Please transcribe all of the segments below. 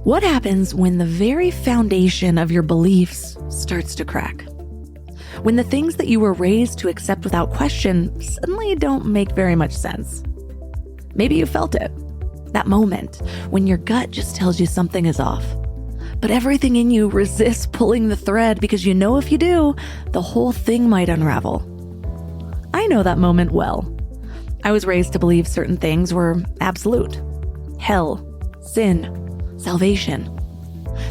What happens when the very foundation of your beliefs starts to crack? When the things that you were raised to accept without question suddenly don't make very much sense. Maybe you felt it. That moment when your gut just tells you something is off. But everything in you resists pulling the thread because you know if you do, the whole thing might unravel. I know that moment well. I was raised to believe certain things were absolute. Hell, sin, salvation.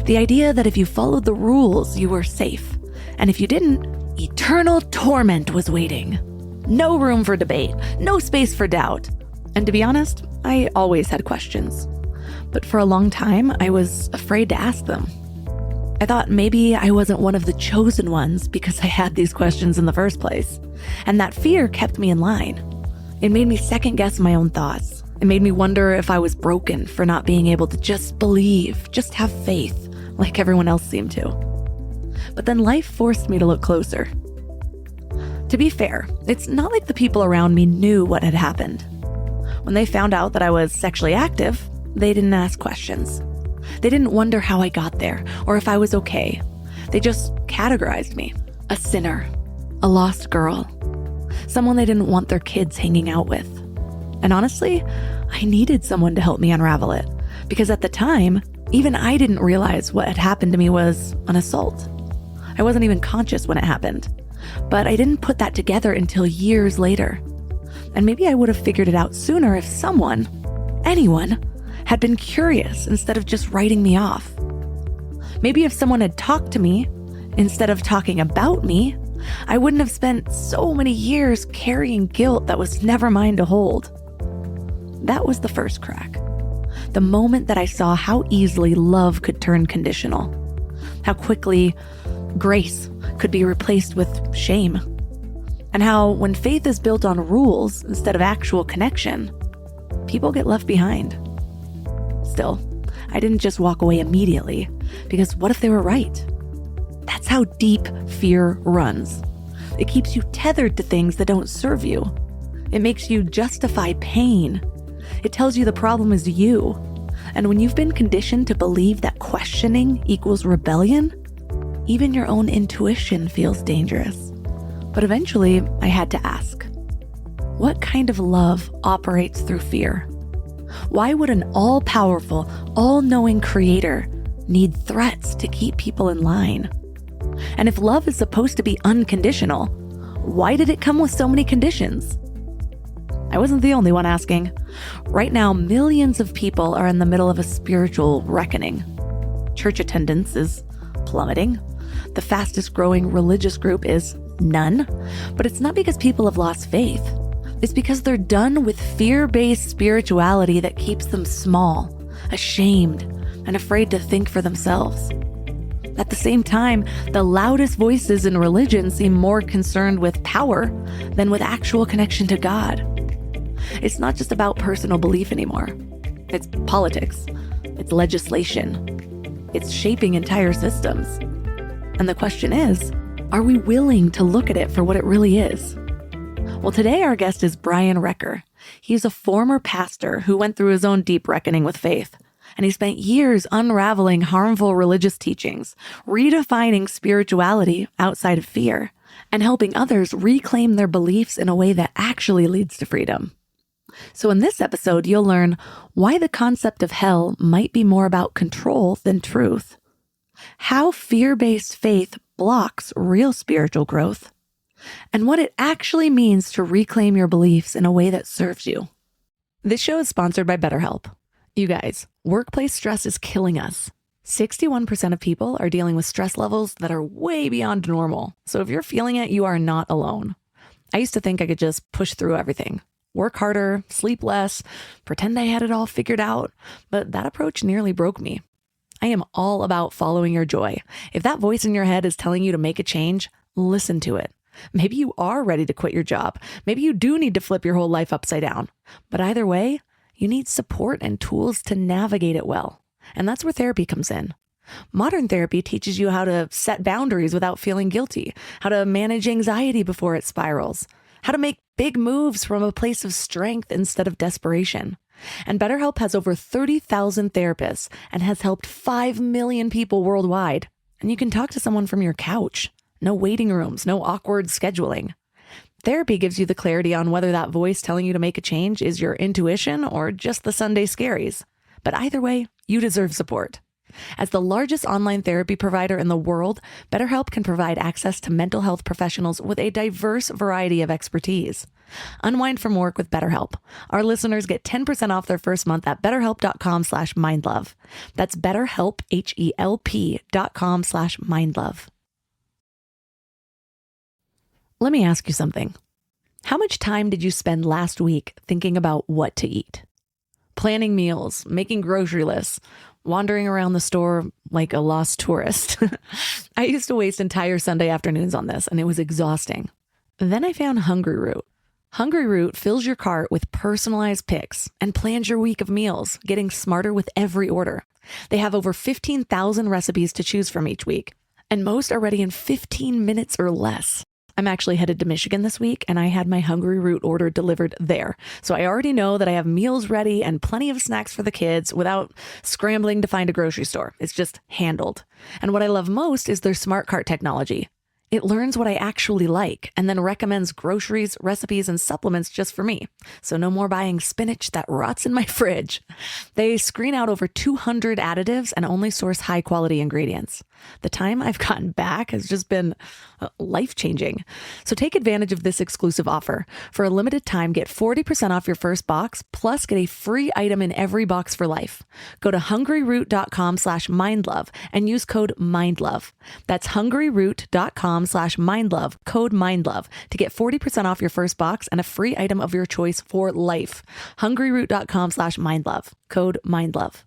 The idea that if you followed the rules, you were safe. And if you didn't, eternal torment was waiting. No room for debate, no space for doubt. And to be honest, I always had questions. But for a long time, I was afraid to ask them. I thought maybe I wasn't one of the chosen ones because I had these questions in the first place. And that fear kept me in line. It made me second guess my own thoughts. It made me wonder if I was broken for not being able to just believe, just have faith, like everyone else seemed to. But then life forced me to look closer. To be fair, it's not like the people around me knew what had happened. When they found out that I was sexually active, they didn't ask questions. They didn't wonder how I got there or if I was okay. They just categorized me. A sinner, a lost girl, someone they didn't want their kids hanging out with. And honestly, I needed someone to help me unravel it because at the time, even I didn't realize what had happened to me was an assault. I wasn't even conscious when it happened, but I didn't put that together until years later. And maybe I would have figured it out sooner if someone, anyone, had been curious instead of just writing me off. Maybe if someone had talked to me instead of talking about me, I wouldn't have spent so many years carrying guilt that was never mine to hold. That was the first crack. The moment that I saw how easily love could turn conditional, how quickly grace could be replaced with shame, and how when faith is built on rules instead of actual connection, people get left behind. Still, I didn't just walk away immediately, because what if they were right? That's how deep fear runs. It keeps you tethered to things that don't serve you. It makes you justify pain. It tells you the problem is you. And when you've been conditioned to believe that questioning equals rebellion, even your own intuition feels dangerous. But eventually, I had to ask, what kind of love operates through fear? Why would an all-powerful, all-knowing creator need threats to keep people in line? And if love is supposed to be unconditional, why did it come with so many conditions? I wasn't the only one asking. Right now, millions of people are in the middle of a spiritual reckoning. Church attendance is plummeting. The fastest growing religious group is none. But it's not because people have lost faith. It's because they're done with fear-based spirituality that keeps them small, ashamed, and afraid to think for themselves. At the same time, the loudest voices in religion seem more concerned with power than with actual connection to God. It's not just about personal belief anymore. It's politics. It's legislation. It's shaping entire systems. And the question is, are we willing to look at it for what it really is? Well, today our guest is Brian Recker. He's a former pastor who went through his own deep reckoning with faith. And he spent years unraveling harmful religious teachings, redefining spirituality outside of fear, and helping others reclaim their beliefs in a way that actually leads to freedom. So in this episode, you'll learn why the concept of hell might be more about control than truth, how fear-based faith blocks real spiritual growth, and what it actually means to reclaim your beliefs in a way that serves you. This show is sponsored by BetterHelp. You guys, workplace stress is killing us. 61% of people are dealing with stress levels that are way beyond normal. So if you're feeling it, you are not alone. I used to think I could just push through everything, work harder, sleep less, pretend I had it all figured out. But that approach nearly broke me. I am all about following your joy. If that voice in your head is telling you to make a change, listen to it. Maybe you are ready to quit your job. Maybe you do need to flip your whole life upside down. But either way, you need support and tools to navigate it well. And that's where therapy comes in. Modern therapy teaches you how to set boundaries without feeling guilty, how to manage anxiety before it spirals, how to make big moves from a place of strength instead of desperation. And BetterHelp has over 30,000 therapists and has helped 5 million people worldwide. And you can talk to someone from your couch. No waiting rooms, no awkward scheduling. Therapy gives you the clarity on whether that voice telling you to make a change is your intuition or just the Sunday scaries. But either way, you deserve support. As the largest online therapy provider in the world, BetterHelp can provide access to mental health professionals with a diverse variety of expertise. Unwind from work with BetterHelp. Our listeners get 10% off their first month at betterhelp.com/mindlove. That's BetterHelp, HELP.com/mindlove. Let me ask you something. How much time did you spend last week thinking about what to eat? Planning meals, making grocery lists, wandering around the store like a lost tourist. I used to waste entire Sunday afternoons on this, and it was exhausting. Then I found Hungry Root. Hungry Root fills your cart with personalized picks and plans your week of meals, getting smarter with every order. They have over 15,000 recipes to choose from each week, and most are ready in 15 minutes or less. I'm actually headed to Michigan this week, and I had my Hungry Root order delivered there. So I already know that I have meals ready and plenty of snacks for the kids without scrambling to find a grocery store. It's just handled. And what I love most is their smart cart technology. It learns what I actually like and then recommends groceries, recipes, and supplements just for me. So no more buying spinach that rots in my fridge. They screen out over 200 additives and only source high quality ingredients. The time I've gotten back has just been life-changing. So take advantage of this exclusive offer. For a limited time, get 40% off your first box, plus get a free item in every box for life. Go to hungryroot.com/mindlove and use code MINDLOVE. That's hungryroot.com/mindlove, code MINDLOVE, to get 40% off your first box and a free item of your choice for life. hungryroot.com/mindlove, code MINDLOVE.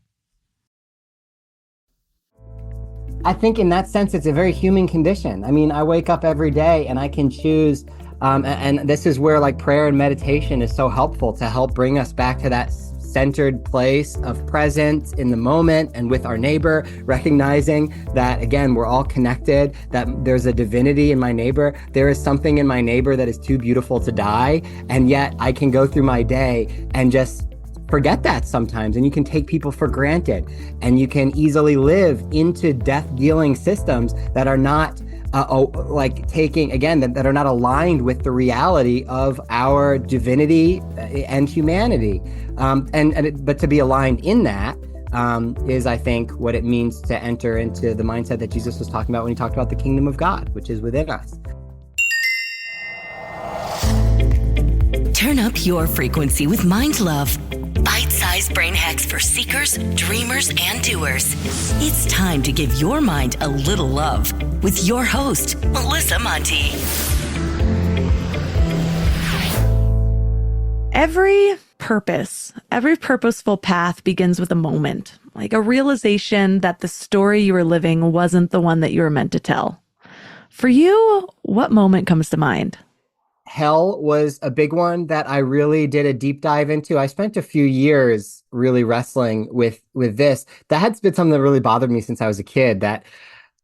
I think in that sense, it's a very human condition. I mean, I wake up every day and I can choose, and this is where like prayer and meditation is so helpful to help bring us back to that centered place of presence in the moment and with our neighbor, recognizing that, again, we're all connected, that there's a divinity in my neighbor. There is something in my neighbor that is too beautiful to die. And yet I can go through my day and just forget that sometimes, and you can take people for granted, and you can easily live into death-dealing systems that are not that are not aligned with the reality of our divinity and humanity. But to be aligned in that is, I think, what it means to enter into the mindset that Jesus was talking about when he talked about the kingdom of God, which is within us. Turn up your frequency with Mind Love. Bite-sized brain hacks for seekers, dreamers, and doers. It's time to give your mind a little love with your host, Melissa Monti. Every purposeful path begins with a moment, like a realization that the story you were living wasn't the one that you were meant to tell. For you, what moment comes to mind? Hell was a big one that I really did a deep dive into. I spent a few years really wrestling with this. That had been something that really bothered me since I was a kid, that,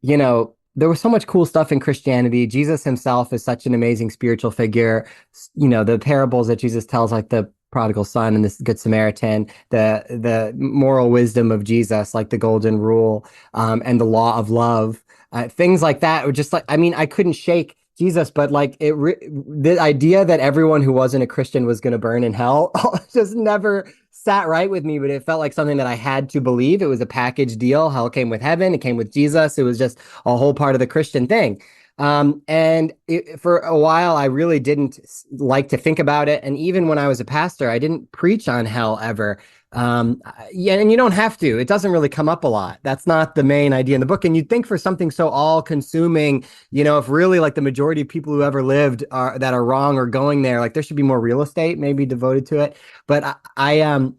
you know, there was so much cool stuff in Christianity. Jesus himself is such an amazing spiritual figure. You know, the parables that Jesus tells, like the prodigal son and the good Samaritan, the moral wisdom of Jesus, like the golden rule, and the law of love, things like that were just like, I mean, I couldn't shake Jesus, but like the idea that everyone who wasn't a Christian was going to burn in hell just never sat right with me. But it felt like something that I had to believe. It was a package deal. Hell came with heaven. It came with Jesus. It was just a whole part of the Christian thing. For a while, I really didn't like to think about it. And even when I was a pastor, I didn't preach on hell ever. And you don't have to. It doesn't really come up a lot. That's not the main idea in the book. And you'd think for something so all-consuming, you know, if really like the majority of people who ever lived that are wrong or going there, like there should be more real estate maybe devoted to it. But I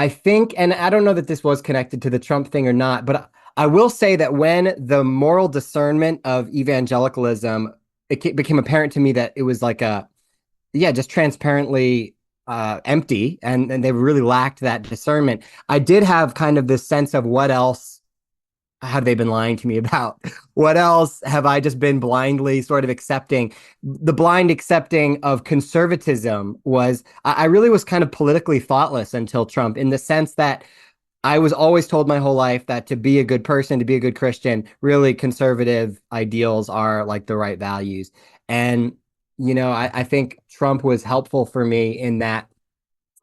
think, and I don't know that this was connected to the Trump thing or not, but I will say that when the moral discernment of evangelicalism, it became apparent to me that it was like just transparently empty, and they really lacked that discernment. I did have kind of this sense of what else have they been lying to me about? What else have I just been blindly sort of accepting? The blind accepting of conservatism was, I really was kind of politically thoughtless until Trump, in the sense that I was always told my whole life that to be a good person, to be a good Christian, really conservative ideals are like the right values. And, I think Trump was helpful for me in that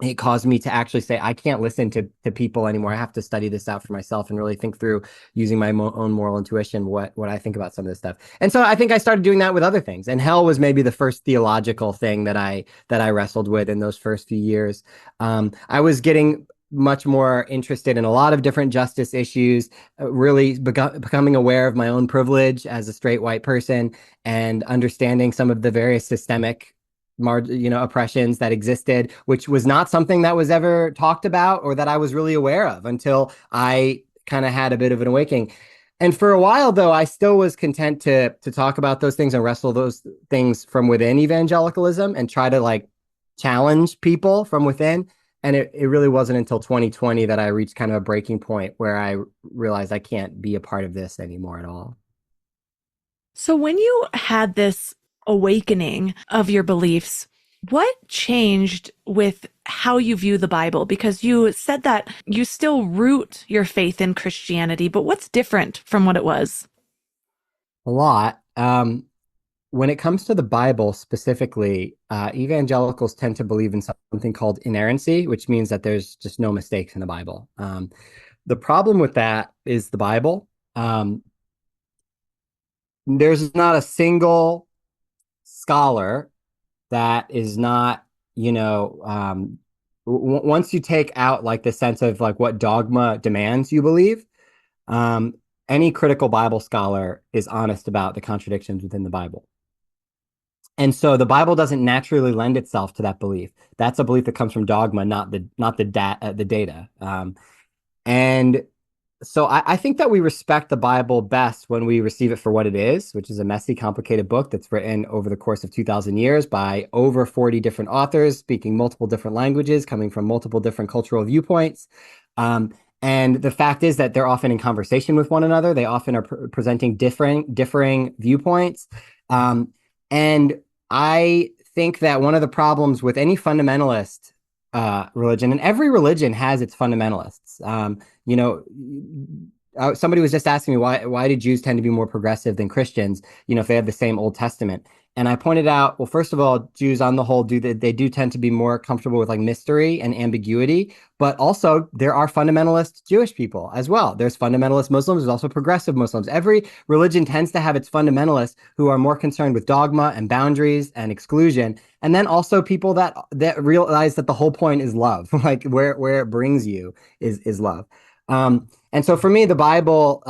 it caused me to actually say, I can't listen to people anymore. I have to study this out for myself and really think through, using my own moral intuition, what I think about some of this stuff. And so I think I started doing that with other things. And hell was maybe the first theological thing that I wrestled with in those first few years. I was getting much more interested in a lot of different justice issues, really becoming aware of my own privilege as a straight white person, and understanding some of the various systemic oppressions that existed, which was not something that was ever talked about or that I was really aware of until I kind of had a bit of an awakening. And for a while, though, I still was content to talk about those things and wrestle those things from within evangelicalism and try to like challenge people from within. And it really wasn't until 2020 that I reached kind of a breaking point where I realized I can't be a part of this anymore at all. So when you had this awakening of your beliefs, what changed with how you view the Bible? Because you said that you still root your faith in Christianity, but what's different from what it was? A lot. When it comes to the Bible specifically, evangelicals tend to believe in something called inerrancy, which means that there's just no mistakes in the Bible. The problem with that is the Bible. There's not a single scholar that is not, once you take out like the sense of like what dogma demands you believe, any critical Bible scholar is honest about the contradictions within the Bible. And so the Bible doesn't naturally lend itself to that belief. That's a belief that comes from dogma, not the data. And so I think that we respect the Bible best when we receive it for what it is, which is a messy, complicated book that's written over the course of 2,000 years by over 40 different authors, speaking multiple different languages, coming from multiple different cultural viewpoints. And the fact is that they're often in conversation with one another. They often are presenting differing viewpoints. And I think that one of the problems with any fundamentalist religion, and every religion has its fundamentalists. Somebody was just asking me why do Jews tend to be more progressive than Christians, if they have the same Old Testament. And I pointed out, well, first of all, Jews on the whole they do tend to be more comfortable with like mystery and ambiguity, but also there are fundamentalist Jewish people as well. There's fundamentalist Muslims, there's also progressive Muslims. Every religion tends to have its fundamentalists who are more concerned with dogma and boundaries and exclusion. And then also people that realize that the whole point is love, like where it brings you is love. And so for me, the Bible,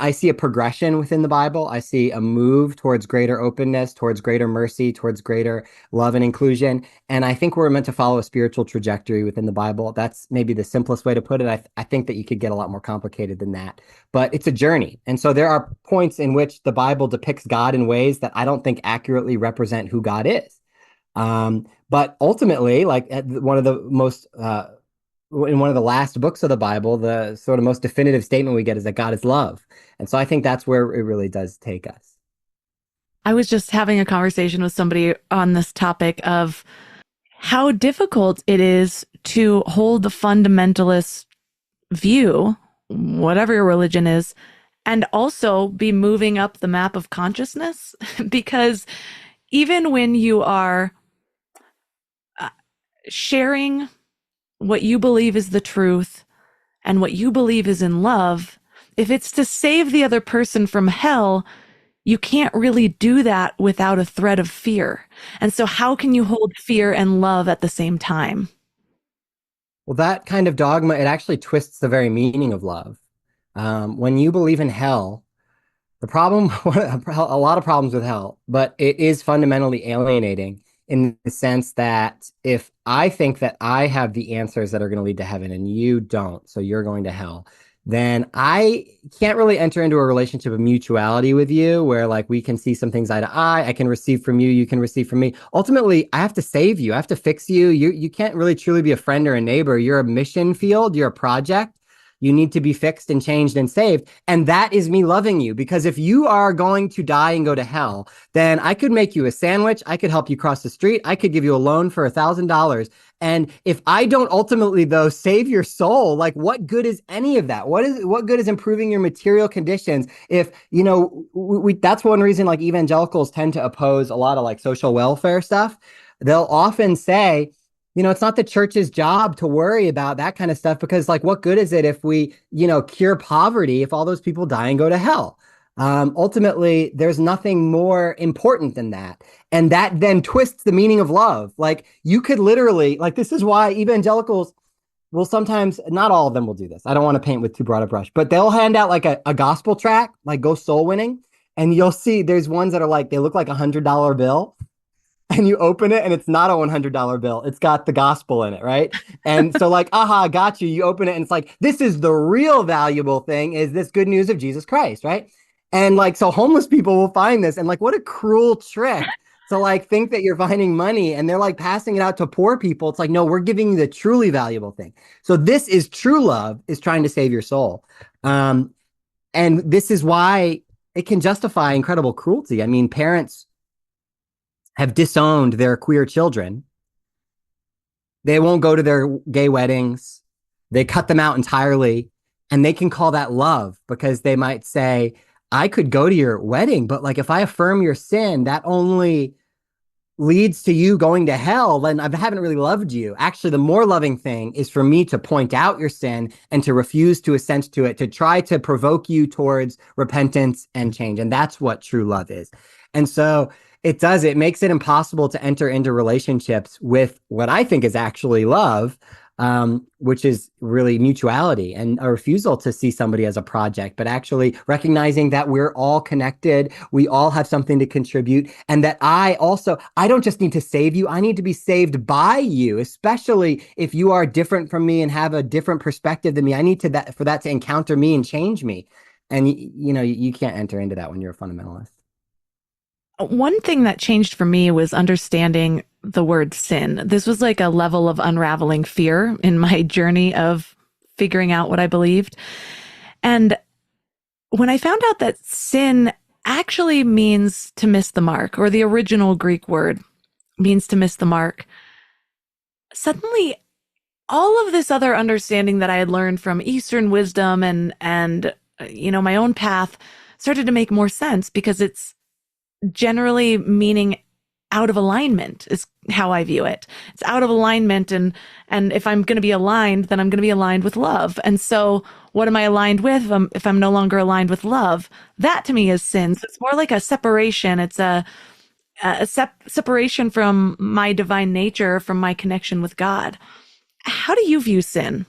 I see a progression within the Bible. I see a move towards greater openness, towards greater mercy, towards greater love and inclusion. And I think we're meant to follow a spiritual trajectory within the Bible. That's maybe the simplest way to put it. I think that you could get a lot more complicated than that, but it's a journey. And so there are points in which the Bible depicts God in ways that I don't think accurately represent who God is. But ultimately, like one of the most, in one of the last books of the Bible, the sort of most definitive statement we get is that God is love. And so I think that's where it really does take us. I was just having a conversation with somebody on this topic of how difficult it is to hold the fundamentalist view, whatever your religion is, and also be moving up the map of consciousness. Because even when you are sharing what you believe is the truth and what you believe is in love, if it's to save the other person from hell, you can't really do that without a threat of fear. And so how can you hold fear and love at the same time? Well, that kind of dogma, it actually twists the very meaning of love. When you believe in hell, the problem, a lot of problems with hell, but it is fundamentally alienating in the sense that if I think that I have the answers that are going to lead to heaven and you don't, so you're going to hell, then I can't really enter into a relationship of mutuality with you where like we can see some things eye to eye. I can receive from you, you can receive from me. Ultimately, I have to save you. I have to fix you. You can't really truly be a friend or a neighbor. You're a mission field. You're a project. You need to be fixed and changed and saved. And that is me loving you. Because if you are going to die and go to hell, then I could make you a sandwich. I could help you cross the street. I could give you a loan for $1,000. And if I don't ultimately, though, save your soul, like what good is any of that? What good is improving your material conditions? If, that's one reason like evangelicals tend to oppose a lot of like social welfare stuff. They'll often say, it's not the church's job to worry about that kind of stuff because like, what good is it if we, cure poverty if all those people die and go to hell? Ultimately, there's nothing more important than that. And that then twists the meaning of love. Like you could literally, like, this is why evangelicals will sometimes, not all of them will do this. I don't want to paint with too broad a brush, but they'll hand out like a gospel tract, like go soul winning. And you'll see there's ones that are like, they look like $100 bill. And you open it and it's not a $100 bill. It's got the gospel in it, right? And so like, aha, got you. You open it and it's like, this is the real valuable thing is this good news of Jesus Christ, right? And like, so homeless people will find this and like, what a cruel trick to like think that you're finding money and they're like passing it out to poor people. It's like, no, we're giving you the truly valuable thing. So this is true love is trying to save your soul. And this is why it can justify incredible cruelty. I mean, parents have disowned their queer children. They won't go to their gay weddings. They cut them out entirely. And they can call that love because they might say, I could go to your wedding, but like if I affirm your sin, that only leads to you going to hell, then I haven't really loved you. Actually, the more loving thing is for me to point out your sin and to refuse to assent to it, to try to provoke you towards repentance and change. And that's what true love is. And so it makes it impossible to enter into relationships with what I think is actually love, which is really mutuality and a refusal to see somebody as a project, but actually recognizing that we're all connected. We all have something to contribute. And that I don't just need to save you. I need to be saved by you, especially if you are different from me and have a different perspective than me. I need for that to encounter me and change me. And you can't enter into that when you're a fundamentalist. One thing that changed for me was understanding the word sin. This was like a level of unraveling fear in my journey of figuring out what I believed. And when I found out that sin actually means to miss the mark, or the original Greek word means to miss the mark, suddenly all of this other understanding that I had learned from Eastern wisdom and my own path started to make more sense, because it's generally meaning out of alignment is how I view it. It's out of alignment. And if I'm going to be aligned, then I'm going to be aligned with love. And so what am I aligned with? If I'm no longer aligned with love, that to me is sin. So it's more like a separation. It's a separation from my divine nature, from my connection with God. How do you view sin?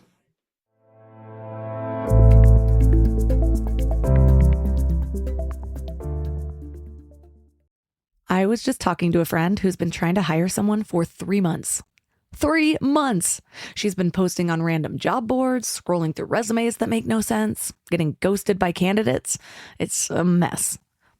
I was just talking to a friend who's been trying to hire someone for 3 months. 3 months! She's been posting on random job boards, scrolling through resumes that make no sense, getting ghosted by candidates. It's a mess.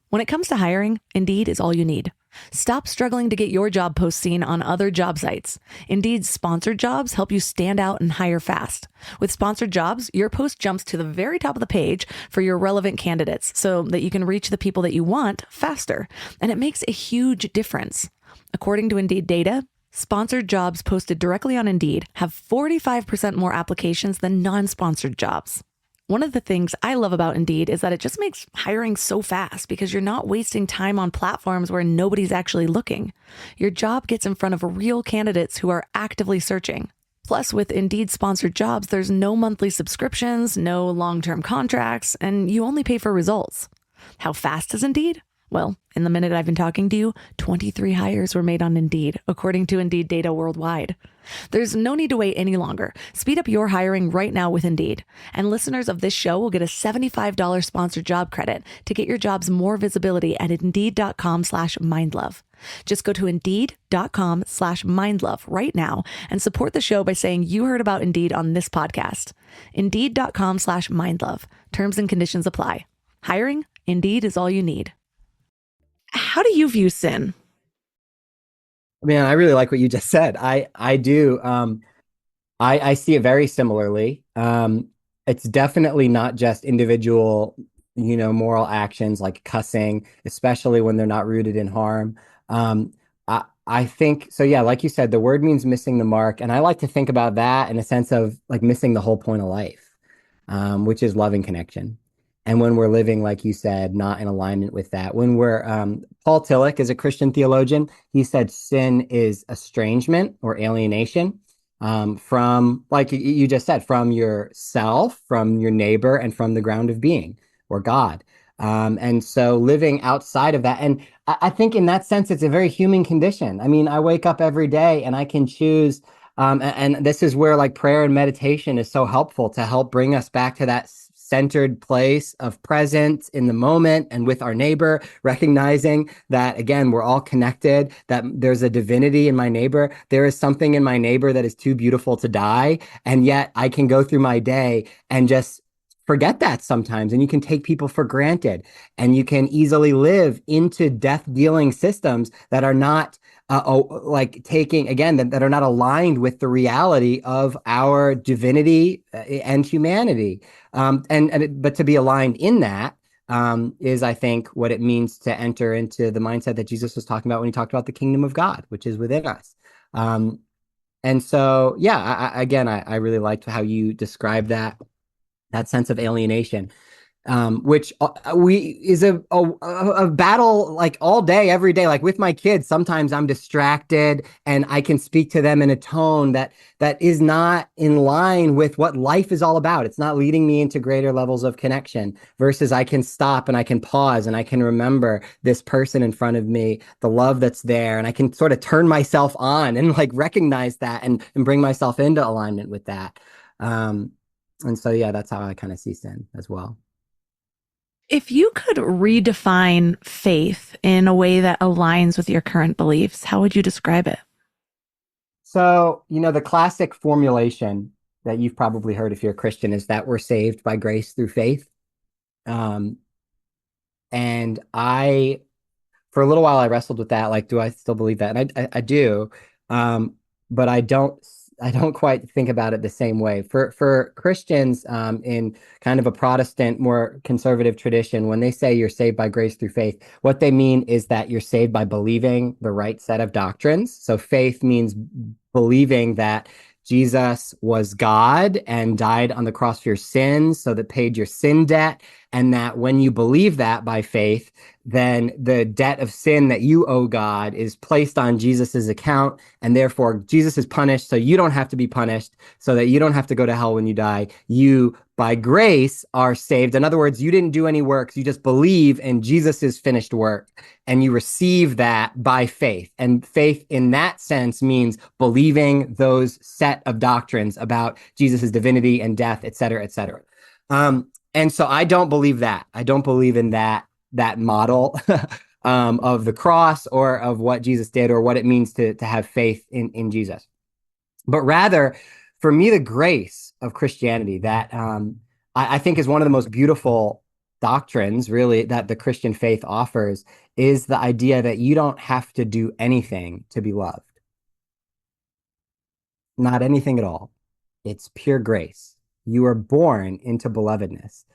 When it comes to hiring, Indeed is all you need. Stop struggling to get your job post seen on other job sites. Indeed's sponsored jobs help you stand out and hire fast. With sponsored jobs, your post jumps to the very top of the page for your relevant candidates so that you can reach the people that you want faster. And it makes a huge difference. According to Indeed data, sponsored jobs posted directly on Indeed have 45% more applications than non-sponsored jobs. One of the things I love about Indeed is that it just makes hiring so fast, because you're not wasting time on platforms where nobody's actually looking. Your job gets in front of real candidates who are actively searching. Plus, with Indeed sponsored jobs, there's no monthly subscriptions, no long-term contracts, and you only pay for results. How fast is Indeed? Well, in the minute I've been talking to you, 23 hires were made on Indeed, according to Indeed data worldwide. There's no need to wait any longer. Speed up your hiring right now with Indeed. And listeners of this show will get a $75 sponsored job credit to get your jobs more visibility at Indeed.com/mindlove. Just go to Indeed.com/mindlove right now and support the show by saying you heard about Indeed on this podcast. Indeed.com/mindlove. Terms and conditions apply. Hiring? Indeed is all you need. How do you view sin? Man, I really like what you just said. I do. I see it very similarly. And it's definitely not just individual, moral actions like cussing, especially when they're not rooted in harm. I think so. Yeah, like you said, the word means missing the mark, and I like to think about that in a sense of like missing the whole point of life, which is loving connection. And when we're living, like you said, not in alignment with that, when we're Paul Tillich is a Christian theologian. He said sin is estrangement or alienation from, like you just said, from yourself, from your neighbor, and from the ground of being or God. And so living outside of that, and I think in that sense, it's a very human condition. I mean, I wake up every day and I can choose. And this is where like prayer and meditation is so helpful to help bring us back to that centered place of presence in the moment and with our neighbor, recognizing that, again, we're all connected, that there's a divinity in my neighbor. There is something in my neighbor that is too beautiful to die. And yet I can go through my day and just forget that sometimes. And you can take people for granted and you can easily live into death dealing systems that are not like taking again that are not aligned with the reality of our divinity and humanity. But to be aligned in that is, I think, what it means to enter into the mindset that Jesus was talking about when he talked about the kingdom of God, which is within us. And so, yeah, I really liked how you described that sense of alienation, which we is a battle like all day, every day. Like with my kids, sometimes I'm distracted and I can speak to them in a tone that is not in line with what life is all about. It's not leading me into greater levels of connection versus I can stop and I can pause and I can remember this person in front of me, the love that's there, and I can sort of turn myself on and like recognize that and bring myself into alignment with that. And so, yeah, that's how I kind of see sin as well. If you could redefine faith in a way that aligns with your current beliefs, how would you describe it? So, the classic formulation that you've probably heard if you're a Christian is that we're saved by grace through faith. Um, and for a little while, I wrestled with that. Like, do I still believe that? And I do. But I don't quite think about it the same way. For Christians in kind of a Protestant, more conservative tradition, when they say you're saved by grace through faith, what they mean is that you're saved by believing the right set of doctrines. So faith means believing that Jesus was God and died on the cross for your sins, so that paid your sin debt, and that when you believe that by faith, then the debt of sin that you owe God is placed on Jesus's account, and therefore Jesus is punished so you don't have to be punished, so that you don't have to go to hell when you die. You, by grace, are saved. In other words, you didn't do any works. You just believe in Jesus's finished work, and you receive that by faith. And faith in that sense means believing those set of doctrines about Jesus's divinity and death, et cetera, et cetera. And so I don't believe that. I don't believe in that model of the cross or of what Jesus did or what it means to have faith in Jesus. But rather, for me, the grace of Christianity that I think is one of the most beautiful doctrines, really, that the Christian faith offers is the idea that you don't have to do anything to be loved. Not anything at all. It's pure grace. You are born into belovedness.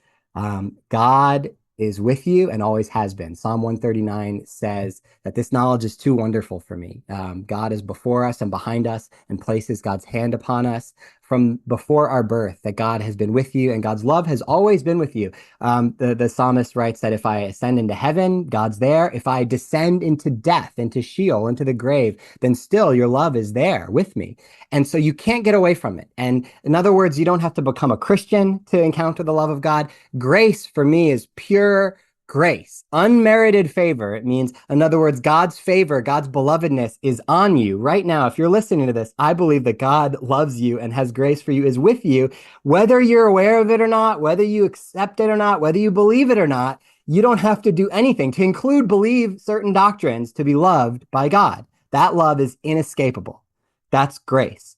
God is with you and always has been. Psalm 139 says that this knowledge is too wonderful for me. God is before us and behind us and places God's hand upon us from before our birth, that God has been with you and God's love has always been with you. The psalmist writes that if I ascend into heaven, God's there. If I descend into death, into Sheol, into the grave, then still your love is there with me. And so you can't get away from it. And in other words, you don't have to become a Christian to encounter the love of God. Grace for me is pure grace, unmerited favor. It means, in other words, God's favor, God's belovedness is on you right now. If you're listening to this, I believe that God loves you and has grace for you, is with you, whether you're aware of it or not, whether you accept it or not, whether you believe it or not. You don't have to do anything to include believe certain doctrines to be loved by God. That love is inescapable. That's grace.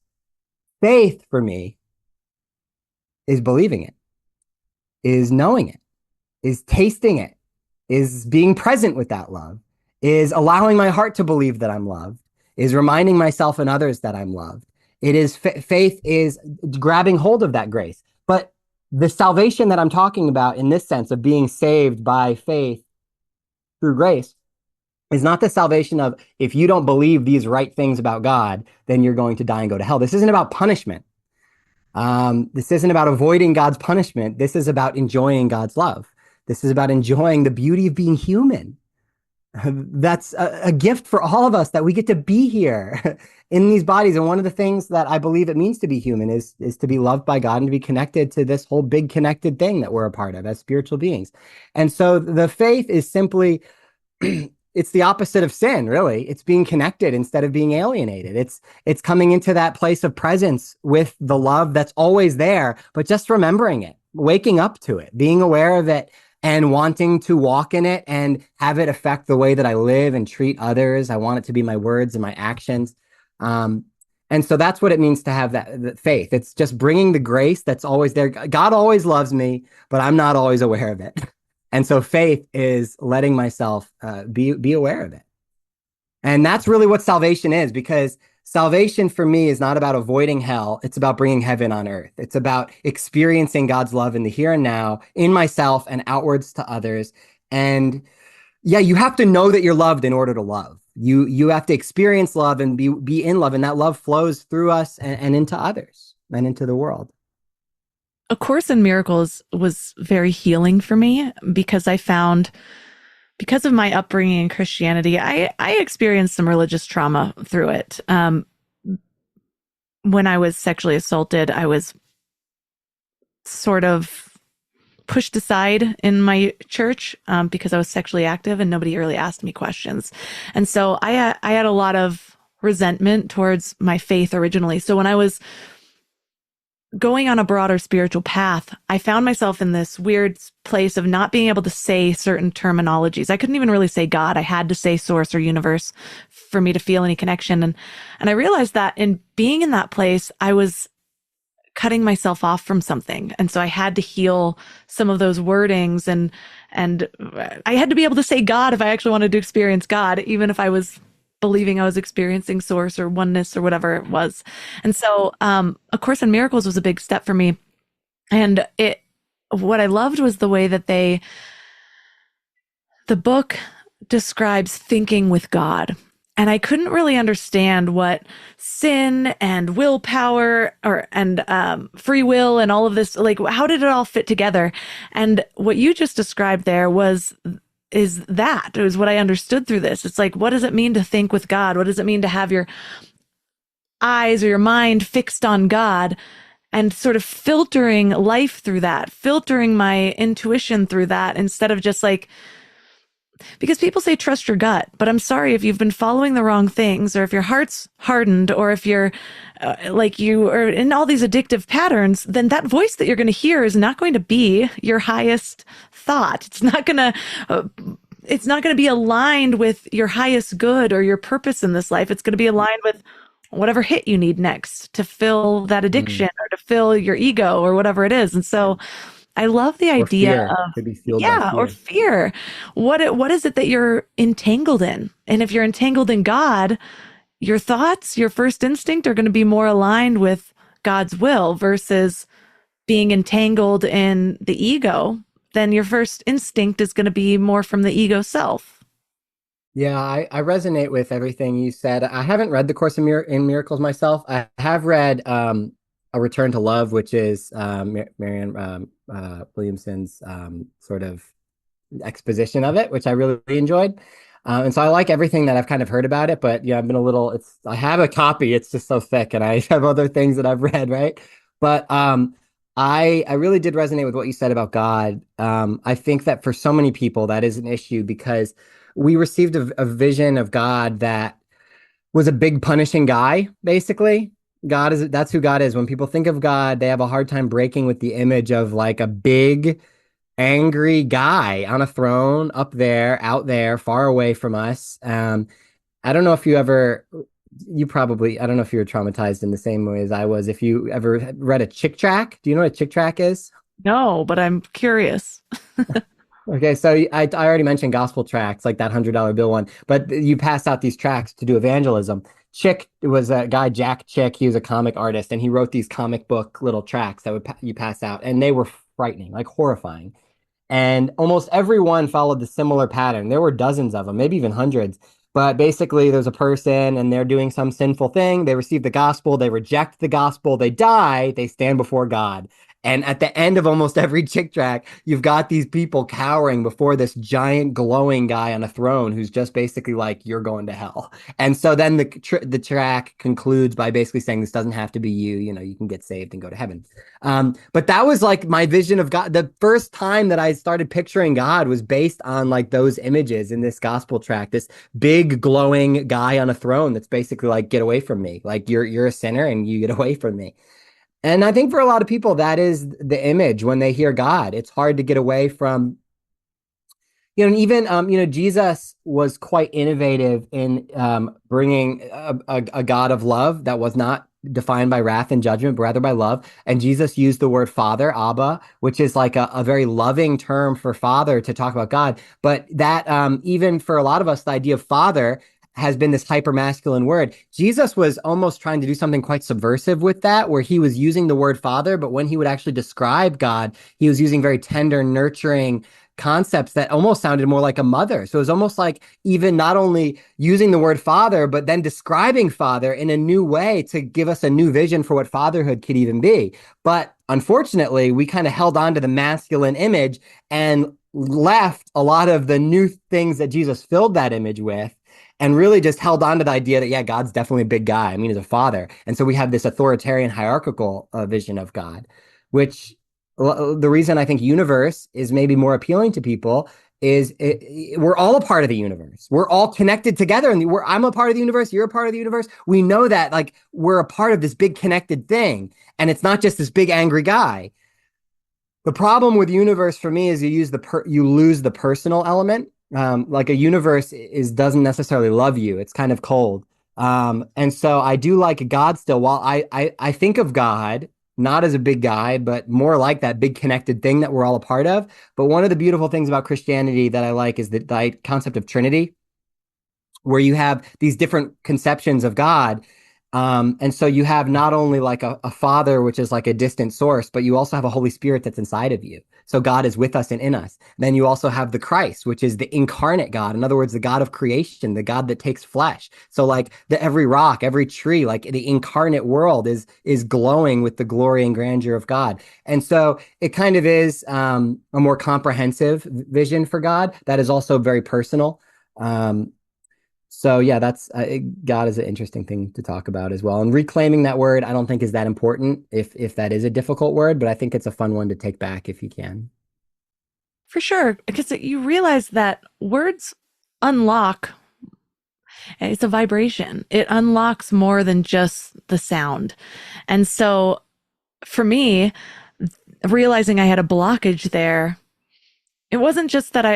Faith for me is believing it, is knowing it, is tasting it, is being present with that love, is allowing my heart to believe that I'm loved, is reminding myself and others that I'm loved. It is faith is grabbing hold of that grace. But The salvation that I'm talking about in this sense of being saved by faith through grace is not the salvation of if you don't believe these right things about God, then you're going to die and go to hell. This isn't about punishment. This isn't about avoiding God's punishment. This is about enjoying God's love. This is about enjoying the beauty of being human. That's a gift for all of us that we get to be here in these bodies. And one of the things that I believe it means to be human is to be loved by God and to be connected to this whole big connected thing that we're a part of as spiritual beings. And so the faith is simply it's the opposite of sin, really. It's being connected instead of being alienated. It's coming into that place of presence with the love that's always there, but just remembering it, waking up to it, being aware of it, and wanting to walk in it and have it affect the way that I live and treat others. I want it to be my words and my actions. And so that's what it means to have that faith. It's just bringing the grace that's always there. God always loves me, but I'm not always aware of it. And so faith is letting myself be aware of it. And that's really what salvation is, because salvation for me is not about avoiding hell. It's about bringing heaven on earth. It's about experiencing God's love in the here and now, in myself and outwards to others. And yeah, you have to know that you're loved in order to love. You have to experience love and be in love, and that love flows through us and into others and into the world. A Course in Miracles was very healing for me because I found, because of my upbringing in Christianity, I experienced some religious trauma through it. When I was sexually assaulted, I was sort of pushed aside in my church because I was sexually active and nobody really asked me questions. And so I had a lot of resentment towards my faith originally. So when I was going on a broader spiritual path, I found myself in this weird place of not being able to say certain terminologies. I couldn't even really say God. I had to say source or universe for me to feel any connection. And I realized that in being in that place, I was cutting myself off from something. And so I had to heal some of those wordings, and I had to be able to say God if I actually wanted to experience God, even if I was believing I was experiencing source or oneness or whatever it was. And so A Course in Miracles was a big step for me. And what I loved was the way that the book describes thinking with God. And I couldn't really understand what sin and willpower and free will and all of this, like, how did it all fit together? And what you just described there is what I understood through this. It's like, what does it mean to think with God? What does it mean to have your eyes or your mind fixed on God, and sort of filtering life through that, filtering my intuition through that, instead of just like, because people say trust your gut, but I'm sorry, if you've been following the wrong things, or if your heart's hardened, or if you're like you are in all these addictive patterns, then that voice that you're going to hear is not going to be your highest thought. It's not going to be aligned with your highest good or your purpose in this life. It's going to be aligned with whatever hit you need next to fill that addiction or to fill your ego or whatever it is. And so I love the idea of, or fear. What is it that you're entangled in? And if you're entangled in God, your thoughts, your first instinct are going to be more aligned with God's will, versus being entangled in the ego. Then your first instinct is going to be more from the ego self. Yeah, I resonate with everything you said. I haven't read The Course in Miracles myself. I have read A Return to Love, which is Marianne Williamson's sort of exposition of it, which I really enjoyed. And so I like everything that I've kind of heard about it, but yeah, I have a copy. It's just so thick, and I have other things that I've read, right? But I really did resonate with what you said about God. I think that for so many people, that is an issue, because we received a vision of God that was a big punishing guy, basically. That's who God is. When people think of God, they have a hard time breaking with the image of like a big, angry guy on a throne up there, out there, far away from us. I don't know if I don't know if you were traumatized in the same way as I was. If you ever read a Chick tract, do you know what a Chick tract is? No, but I'm curious. Okay, so I already mentioned gospel tracts, like that $100 bill one, but you pass out these tracts to do evangelism. Chick was a guy, Jack Chick. He was a comic artist, and he wrote these comic book little tracks that you pass out, and they were frightening, like horrifying. And almost everyone followed the similar pattern. There were dozens of them, maybe even hundreds. But basically, there's a person and they're doing some sinful thing. They receive the gospel, they reject the gospel, they die, they stand before God. And at the end of almost every chick track, you've got these people cowering before this giant glowing guy on a throne who's just basically like, you're going to hell. And so then the track concludes by basically saying, this doesn't have to be you. You know, you can get saved and go to heaven. But that was like my vision of God. The first time that I started picturing God was based on like those images in this gospel track, this big glowing guy on a throne that's basically like, get away from me. Like you're a sinner and you get away from me. And I think for a lot of people, that is the image when they hear God. It's hard to get away from, you know, and even, Jesus was quite innovative in bringing a God of love that was not defined by wrath and judgment, but rather by love. And Jesus used the word father, Abba, which is like a very loving term for father to talk about God. But that even for a lot of us, the idea of father has been this hyper masculine word. Jesus was almost trying to do something quite subversive with that, where he was using the word father, but when he would actually describe God, he was using very tender, nurturing concepts that almost sounded more like a mother. So it was almost like even not only using the word father, but then describing father in a new way to give us a new vision for what fatherhood could even be. But unfortunately, we kind of held on to the masculine image and left a lot of the new things that Jesus filled that image with, and really just held on to the idea that, yeah, God's definitely a big guy. I mean, he's a father. And so we have this authoritarian hierarchical vision of God, which the reason I think universe is maybe more appealing to people is we're all a part of the universe. We're all connected together. And I'm a part of the universe. You're a part of the universe. We know that like we're a part of this big connected thing. And it's not just this big angry guy. The problem with universe for me is you lose the personal element. Like a universe doesn't necessarily love you. It's kind of cold. And so I do like God still. While I think of God not as a big guy, but more like that big connected thing that we're all a part of. But one of the beautiful things about Christianity that I like is the concept of Trinity, where you have these different conceptions of God. And so you have not only like a father, which is like a distant source, but you also have a Holy Spirit that's inside of you. So God is with us and in us. Then you also have the Christ, which is the incarnate God. In other words, the God of creation, the God that takes flesh. So like every rock, every tree, like the incarnate world is glowing with the glory and grandeur of God. And so it kind of is a more comprehensive vision for God that is also very personal. So yeah, that's God is an interesting thing to talk about as well. And reclaiming that word, I don't think is that important if that is a difficult word, but I think it's a fun one to take back if you can. For sure, because you realize that words unlock, it's a vibration. It unlocks more than just the sound. And so for me, realizing I had a blockage there, it wasn't just that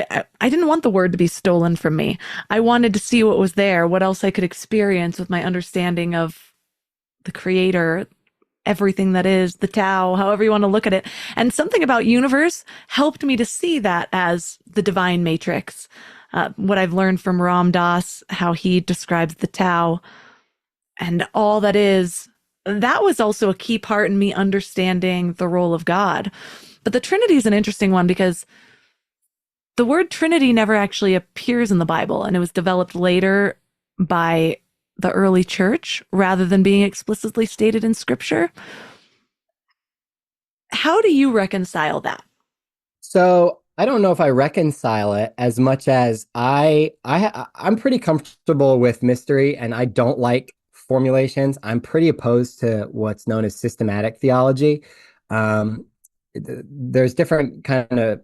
I didn't want the word to be stolen from me. I wanted to see what was there, what else I could experience with my understanding of the creator, everything that is, the Tao, however you want to look at it. And something about universe helped me to see that as the divine matrix. What I've learned from Ram Dass, how he describes the Tao and all that is, that was also a key part in me understanding the role of God. But the Trinity is an interesting one because the word Trinity never actually appears in the Bible, and it was developed later by the early church rather than being explicitly stated in Scripture. How do you reconcile that? So I don't know if I reconcile it as much as I'm pretty comfortable with mystery, and I don't like formulations. I'm pretty opposed to what's known as systematic theology. There's different kind of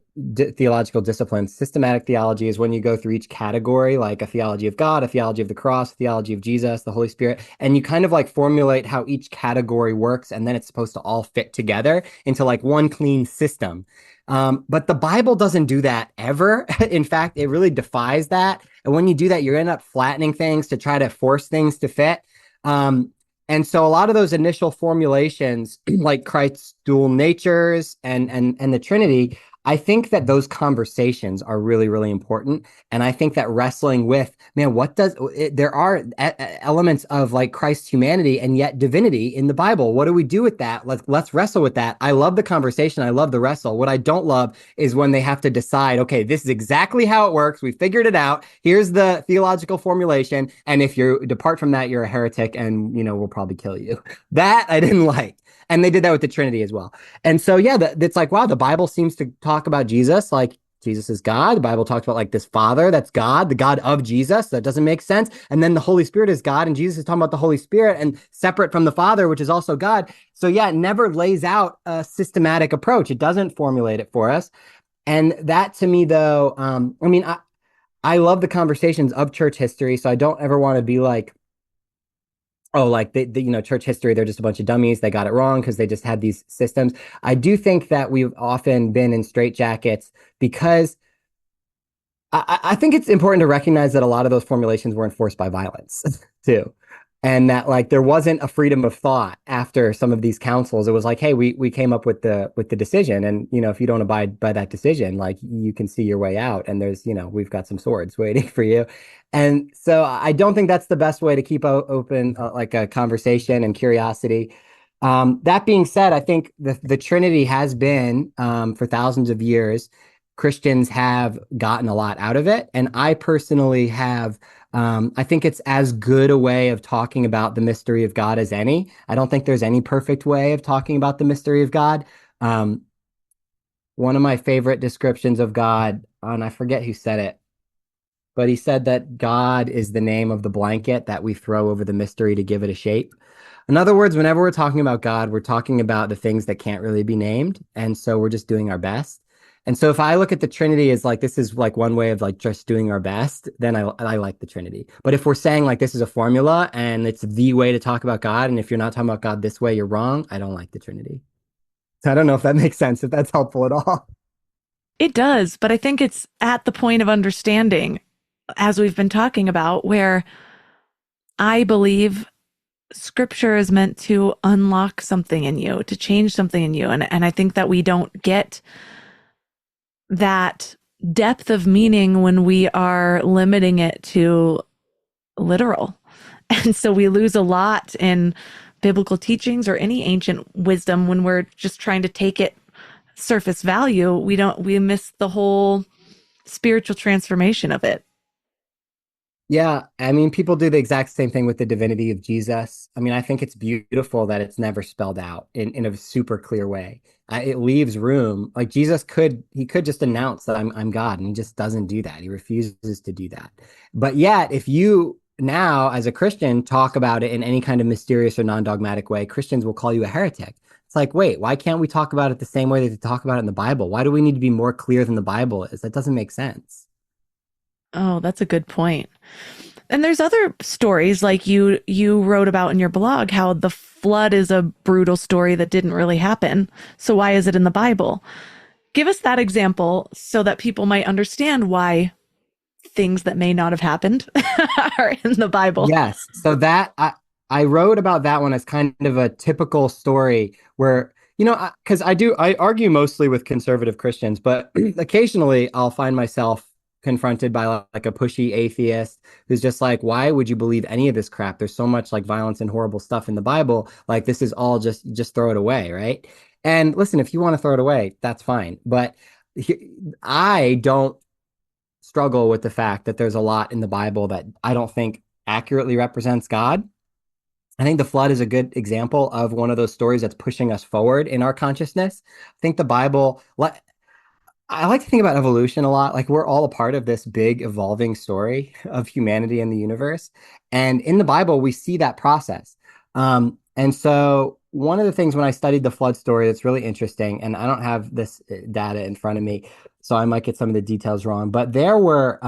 theological disciplines. Systematic theology is when you go through each category, like a theology of God, a theology of the cross, a theology of Jesus, the Holy Spirit, and you kind of like formulate how each category works, and then it's supposed to all fit together into like one clean system. But the Bible doesn't do that ever. In fact, it really defies that. And when you do that, you end up flattening things to try to force things to fit. And so a lot of those initial formulations, like Christ's dual natures and the Trinity, I think that those conversations are really, really important. And I think that wrestling with, man, there are elements of like Christ's humanity and yet divinity in the Bible. What do we do with that? Let's wrestle with that. I love the conversation. I love the wrestle. What I don't love is when they have to decide, okay, this is exactly how it works. We figured it out. Here's the theological formulation. And if you depart from that, you're a heretic and, we'll probably kill you. That I didn't like. And they did that with the Trinity as well. And so, yeah, it's like, wow, the Bible seems to talk about Jesus like Jesus is God. The Bible talks about like this Father that's God, the God of Jesus. That doesn't make sense. And then the Holy Spirit is God, and Jesus is talking about the Holy Spirit and separate from the Father, which is also God. So, yeah, it never lays out a systematic approach. It doesn't formulate it for us. And that to me, though, I love the conversations of church history. So I don't ever want to be like, oh, like church history, they're just a bunch of dummies. They got it wrong because they just had these systems. I do think that we've often been in straitjackets because I think it's important to recognize that a lot of those formulations were enforced by violence too. And that like there wasn't a freedom of thought after some of these councils. It was like, hey, we came up with the decision. And if you don't abide by that decision, like you can see your way out. And there's, we've got some swords waiting for you. And so I don't think that's the best way to keep open like a conversation and curiosity. That being said, I think the Trinity has been for thousands of years. Christians have gotten a lot out of it. And I personally have, I think it's as good a way of talking about the mystery of God as any. I don't think there's any perfect way of talking about the mystery of God. One of my favorite descriptions of God, and I forget who said it, but he said that God is the name of the blanket that we throw over the mystery to give it a shape. In other words, whenever we're talking about God, we're talking about the things that can't really be named. And so we're just doing our best. And so if I look at the Trinity as like, this is like one way of like just doing our best, then I like the Trinity. But if we're saying like, this is a formula and it's the way to talk about God, and if you're not talking about God this way, you're wrong, I don't like the Trinity. So I don't know if that makes sense, if that's helpful at all. It does, but I think it's at the point of understanding, as we've been talking about, where I believe scripture is meant to unlock something in you, to change something in you. And I think that we don't get that depth of meaning when we are limiting it to literal. And so we lose a lot in biblical teachings or any ancient wisdom when we're just trying to take it surface value. We miss the whole spiritual transformation of it. Yeah, I mean, people do the exact same thing with the divinity of Jesus. I mean, I think it's beautiful that it's never spelled out in a super clear way. It leaves room. Like he could just announce that I'm God, and he just doesn't do that. He refuses to do that. But yet, if you now, as a Christian, talk about it in any kind of mysterious or non-dogmatic way, Christians will call you a heretic. It's like, wait, why can't we talk about it the same way that they talk about it in the Bible? Why do we need to be more clear than the Bible is? That doesn't make sense. Oh, that's a good point. And there's other stories like you wrote about in your blog, how the flood is a brutal story that didn't really happen. So why is it in the Bible? Give us that example so that people might understand why things that may not have happened are in the Bible. Yes. So that I wrote about that one as kind of a typical story where, because I argue mostly with conservative Christians, but occasionally I'll find myself confronted by like a pushy atheist who's just like, why would you believe any of this crap? There's so much like violence and horrible stuff in the Bible. Like this is all just throw it away, right? And listen, if you want to throw it away, that's fine. But I don't struggle with the fact that there's a lot in the Bible that I don't think accurately represents God. I think the flood is a good example of one of those stories that's pushing us forward in our consciousness. I think the Bible, I like to think about evolution a lot. Like we're all a part of this big evolving story of humanity and the universe. And in the Bible, we see that process. And so one of the things when I studied the flood story that's really interesting, and I don't have this data in front of me, so I might get some of the details wrong, but there were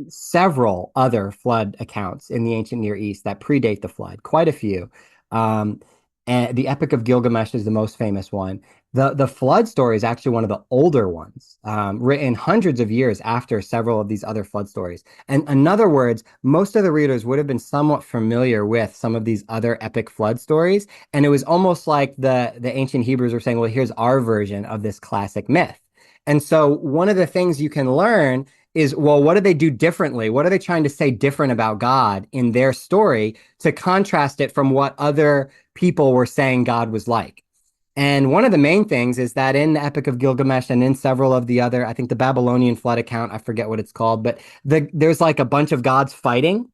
several other flood accounts in the ancient Near East that predate the flood, quite a few. And the Epic of Gilgamesh is the most famous one. The flood story is actually one of the older ones, written hundreds of years after several of these other flood stories. And in other words, most of the readers would have been somewhat familiar with some of these other epic flood stories. And it was almost like the ancient Hebrews were saying, well, here's our version of this classic myth. And so one of the things you can learn is, well, what do they do differently? What are they trying to say different about God in their story to contrast it from what other people were saying God was like? And one of the main things is that in the Epic of Gilgamesh and in several of the other, I think the Babylonian flood account, I forget what it's called, but there's like a bunch of gods fighting.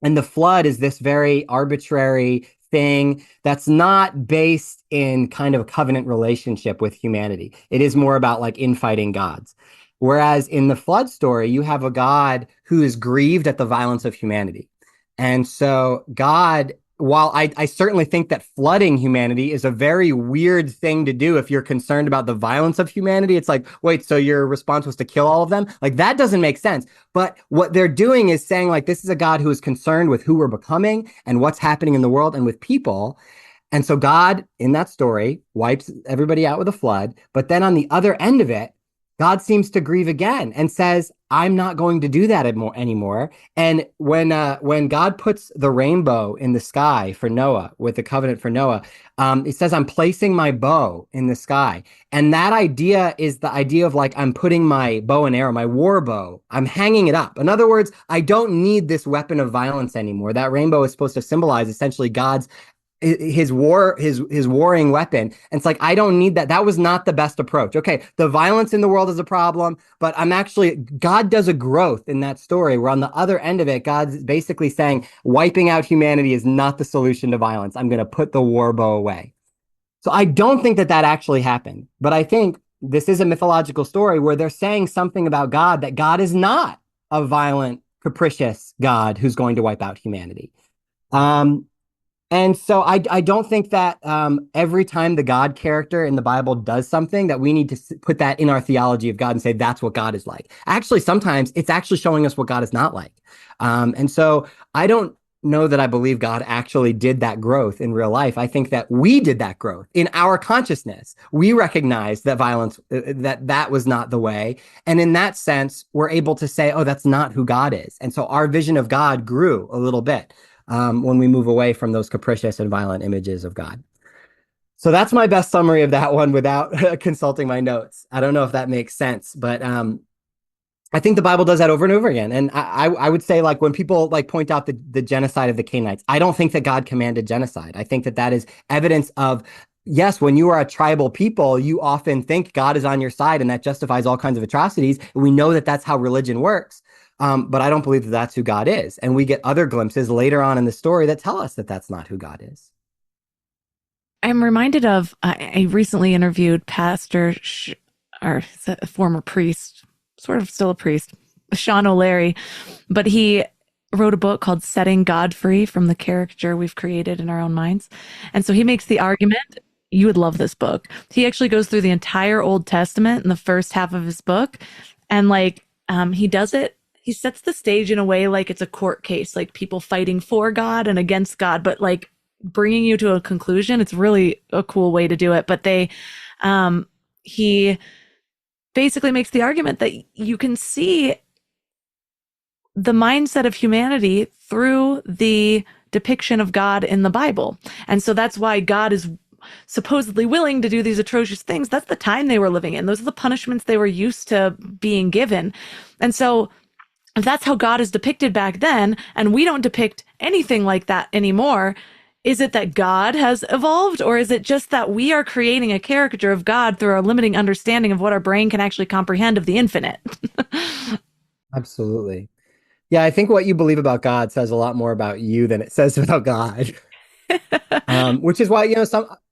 And the flood is this very arbitrary thing that's not based in kind of a covenant relationship with humanity. It is more about like infighting gods. Whereas in the flood story, you have a God who is grieved at the violence of humanity. And so God, while I certainly think that flooding humanity is a very weird thing to do if you're concerned about the violence of humanity, it's like, wait, so your response was to kill all of them? Like that doesn't make sense. But what they're doing is saying like, this is a God who is concerned with who we're becoming and what's happening in the world and with people. And so God, in that story, wipes everybody out with a flood. But then on the other end of it, God seems to grieve again and says, I'm not going to do that anymore. And when God puts the rainbow in the sky for Noah, with the covenant for Noah, it says, I'm placing my bow in the sky. And that idea is the idea of like, I'm putting my bow and arrow, my war bow, I'm hanging it up. In other words, I don't need this weapon of violence anymore. That rainbow is supposed to symbolize essentially God's his warring weapon. And it's like, I don't need that. That was not the best approach. Okay, the violence in the world is a problem, but God does a growth in that story where on the other end of it, God's basically saying wiping out humanity is not the solution to violence. I'm going to put the war bow away. So I don't think that actually happened, but I think this is a mythological story where they're saying something about God, that God is not a violent, capricious God who's going to wipe out humanity. And so I don't think that every time the God character in the Bible does something that we need to put that in our theology of God and say that's what God is like. Actually, sometimes it's actually showing us what God is not like. And so I don't know that I believe God actually did that growth in real life. I think that we did that growth in our consciousness. We recognized that violence, that was not the way. And in that sense, we're able to say, oh, that's not who God is. And so our vision of God grew a little bit. When we move away from those capricious and violent images of God. So that's my best summary of that one without consulting my notes. I don't know if that makes sense, but I think the Bible does that over and over again. And I would say, like, when people like point out the genocide of the Canaanites, I don't think that God commanded genocide. I think that is evidence of, yes, when you are a tribal people, you often think God is on your side, and that justifies all kinds of atrocities. And we know that that's how religion works. But I don't believe that that's who God is. And we get other glimpses later on in the story that tell us that that's not who God is. I'm reminded of, I recently interviewed or a former priest, sort of still a priest, Sean O'Leary, but he wrote a book called Setting God Free from the Caricature We've Created in Our Own Minds. And so he makes the argument, you would love this book. He actually goes through the entire Old Testament in the first half of his book. And he does it. He sets the stage in a way like it's a court case, like people fighting for God and against God, but like bringing you to a conclusion. It's really a cool way to do it. But he basically makes the argument that you can see the mindset of humanity through the depiction of God in the Bible. And so that's why God is supposedly willing to do these atrocious things. That's the time they were living in. Those are the punishments they were used to being given. And so if that's how God is depicted back then, and we don't depict anything like that anymore, is it that God has evolved, or is it just that we are creating a caricature of God through our limiting understanding of what our brain can actually comprehend of the infinite? Absolutely. Yeah, I think what you believe about God says a lot more about you than it says about God. Which is why,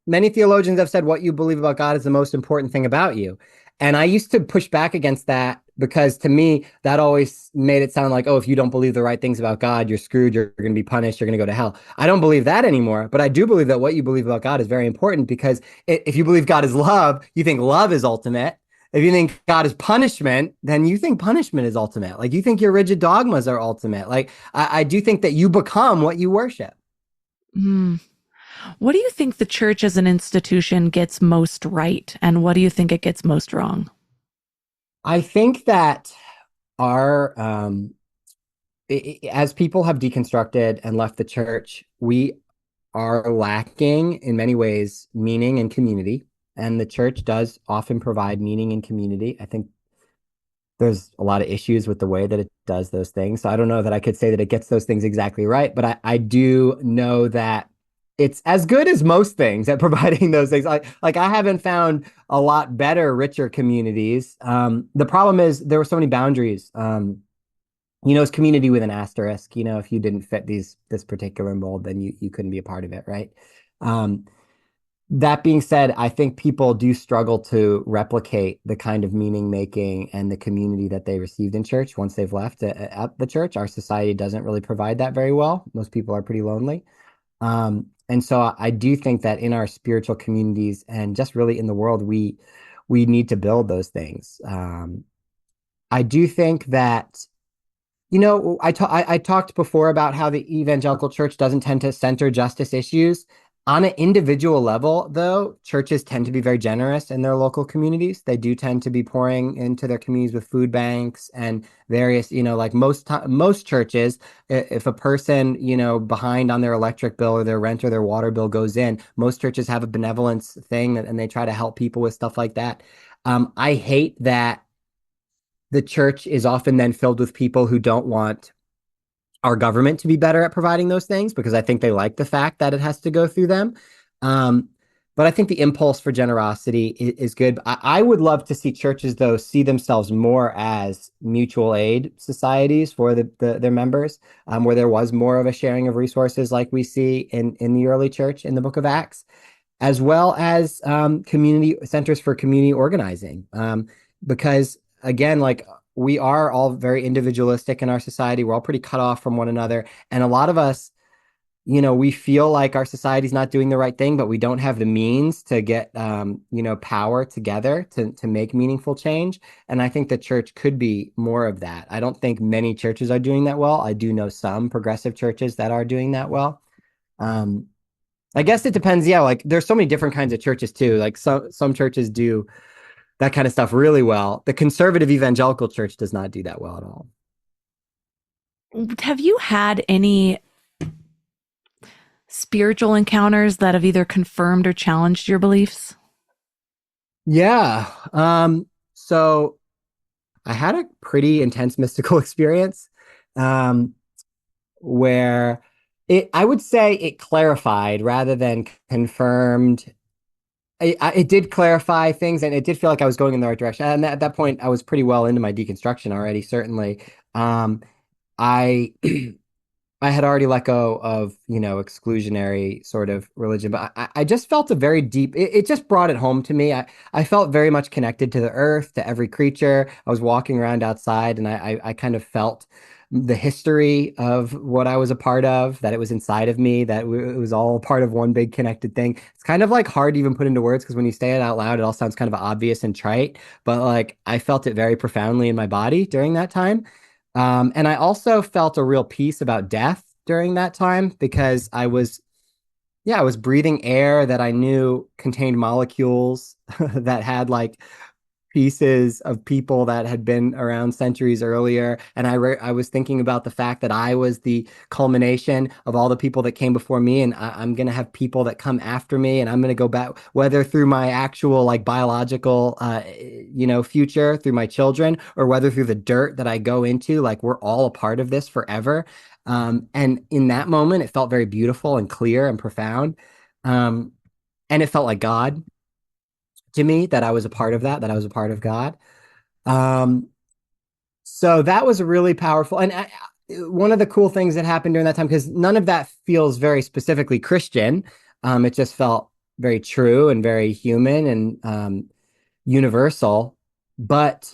many theologians have said what you believe about God is the most important thing about you. And I used to push back against that because to me, that always made it sound like, oh, if you don't believe the right things about God, you're screwed, you're going to be punished, you're going to go to hell. I don't believe that anymore, but I do believe that what you believe about God is very important, because if you believe God is love, you think love is ultimate. If you think God is punishment, then you think punishment is ultimate. Like, you think your rigid dogmas are ultimate. Like, I do think that you become what you worship. Mm. What do you think the church as an institution gets most right? And what do you think it gets most wrong? I think that as people have deconstructed and left the church, we are lacking in many ways meaning and community. and the church does often provide meaning and community. I think there's a lot of issues with the way that it does those things. So I don't know that I could say that it gets those things exactly right, but I do know that it's as good as most things at providing those things. Like I haven't found a lot better, richer communities. The problem is there were so many boundaries. It's community with an asterisk. If you didn't fit this particular mold, then you couldn't be a part of it, right? Um, that being said, I think people do struggle to replicate the kind of meaning making and the community that they received in church once they've left at the church. Our society doesn't really provide that very well. Most people are pretty lonely. And so I do think that in our spiritual communities and just really in the world, we need to build those things. I do think that I talked before about how the evangelical church doesn't tend to center justice issues. On an individual level, though, churches tend to be very generous in their local communities. They do tend to be pouring into their communities with food banks and various, like most churches, if a person, behind on their electric bill or their rent or their water bill goes in, most churches have a benevolence thing and they try to help people with stuff like that. I hate that the church is often then filled with people who don't want our government to be better at providing those things because I think they like the fact that it has to go through them. Um, but I think the impulse for generosity is good. I would love to see churches, though, see themselves more as mutual aid societies for their members, where there was more of a sharing of resources like we see in the early church in the book of Acts, as well as community centers for community organizing. Because again, like we are all very individualistic in our society. We're all pretty cut off from one another. And a lot of us, we feel like our society's not doing the right thing, but we don't have the means to get, power together to make meaningful change. And I think the church could be more of that. I don't think many churches are doing that well. I do know some progressive churches that are doing that well. I guess it depends. Yeah, like there's so many different kinds of churches too. Like some churches do that kind of stuff really well. The conservative evangelical church does not do that well at all. Have you had any spiritual encounters that have either confirmed or challenged your beliefs? Yeah. So I had a pretty intense mystical experience where I would say it clarified rather than confirmed. It did clarify things and it did feel like I was going in the right direction. And at that point, I was pretty well into my deconstruction already, certainly. I I had already let go of, exclusionary sort of religion, but I just felt a very deep, it just brought it home to me. I felt very much connected to the earth, to every creature. I was walking around outside and I kind of felt the history of what I was a part of, that it was inside of me, that it was all part of one big connected thing. It's kind of like hard to even put into words because when you say it out loud, it all sounds kind of obvious and trite, but like I felt it very profoundly in my body during that time. And I also felt a real peace about death during that time because I was breathing air that I knew contained molecules that had like pieces of people that had been around centuries earlier. And I was thinking about the fact that I was the culmination of all the people that came before me. And I'm going to have people that come after me. And I'm going to go back, whether through my actual like biological, future, through my children, or whether through the dirt that I go into, like we're all a part of this forever. And in that moment, it felt very beautiful and clear and profound. And it felt like God to me that I was a part of that I was a part of God. Um, so that was really powerful. And one of the cool things that happened during that time, because none of that feels very specifically Christian, it just felt very true and very human and universal. But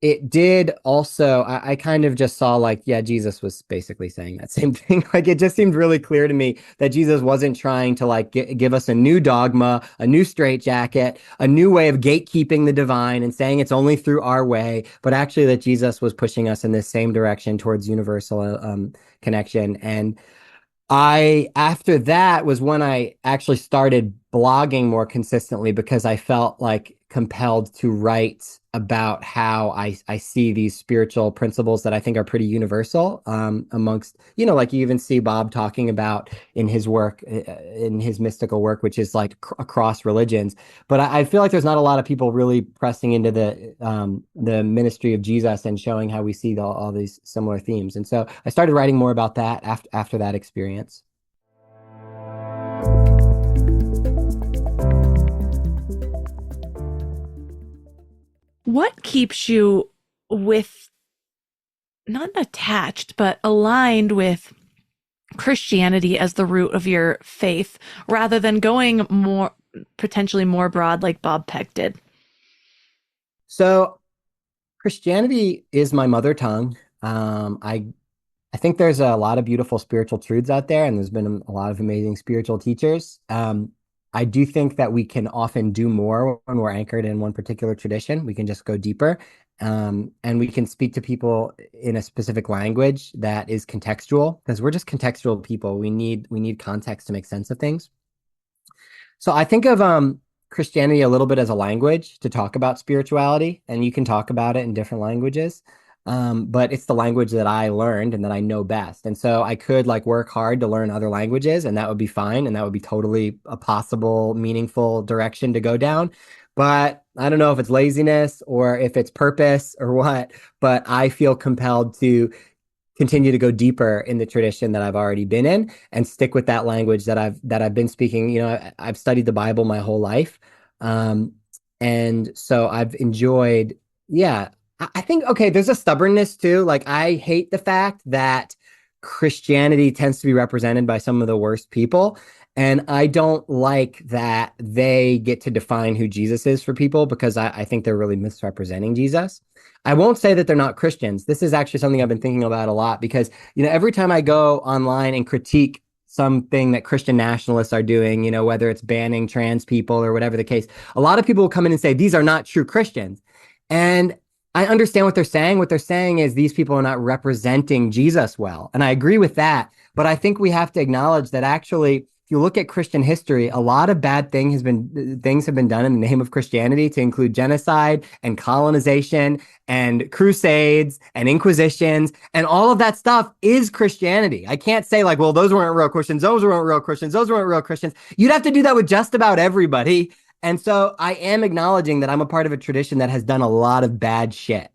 it did also, I kind of just saw like, yeah, Jesus was basically saying that same thing. Like it just seemed really clear to me that Jesus wasn't trying to like give us a new dogma, a new straitjacket, a new way of gatekeeping the divine and saying it's only through our way, but actually that Jesus was pushing us in this same direction towards universal connection. And after that was when I actually started blogging more consistently because I felt like compelled to write about how I see these spiritual principles that I think are pretty universal amongst, like you even see Bob talking about in his work, in his mystical work, which is like across religions. But I feel like there's not a lot of people really pressing into the ministry of Jesus and showing how we see all these similar themes. And so I started writing more about that after that experience. What keeps you with, not attached, but aligned with Christianity as the root of your faith rather than going potentially more broad like Bob Peck did? So Christianity is my mother tongue. I think there's a lot of beautiful spiritual truths out there, and there's been a lot of amazing spiritual teachers. I do think that we can often do more when we're anchored in one particular tradition. We can just go deeper, and we can speak to people in a specific language that is contextual, because we're just contextual people. We need context to make sense of things. So I think of Christianity a little bit as a language to talk about spirituality, and you can talk about it in different languages. But it's the language that I learned and that I know best. And so I could like work hard to learn other languages, and that would be fine. And that would be totally a possible, meaningful direction to go down. But I don't know if it's laziness or if it's purpose or what, but I feel compelled to continue to go deeper in the tradition that I've already been in and stick with that language that I've been speaking. I've studied the Bible my whole life. And so I've enjoyed, yeah, I think, okay, there's a stubbornness too. Like, I hate the fact that Christianity tends to be represented by some of the worst people. And I don't like that they get to define who Jesus is for people, because I think they're really misrepresenting Jesus. I won't say that they're not Christians. This is actually something I've been thinking about a lot, because, every time I go online and critique something that Christian nationalists are doing, whether it's banning trans people or whatever the case, a lot of people will come in and say, these are not true Christians. And I understand what they're saying. What they're saying is these people are not representing Jesus well. And I agree with that. But I think we have to acknowledge that actually, if you look at Christian history, a lot of bad things have been done in the name of Christianity, to include genocide and colonization and crusades and inquisitions, and all of that stuff is Christianity. I can't say like, well, those weren't real Christians, those weren't real Christians, those weren't real Christians. You'd have to do that with just about everybody. And so I am acknowledging that I'm a part of a tradition that has done a lot of bad shit,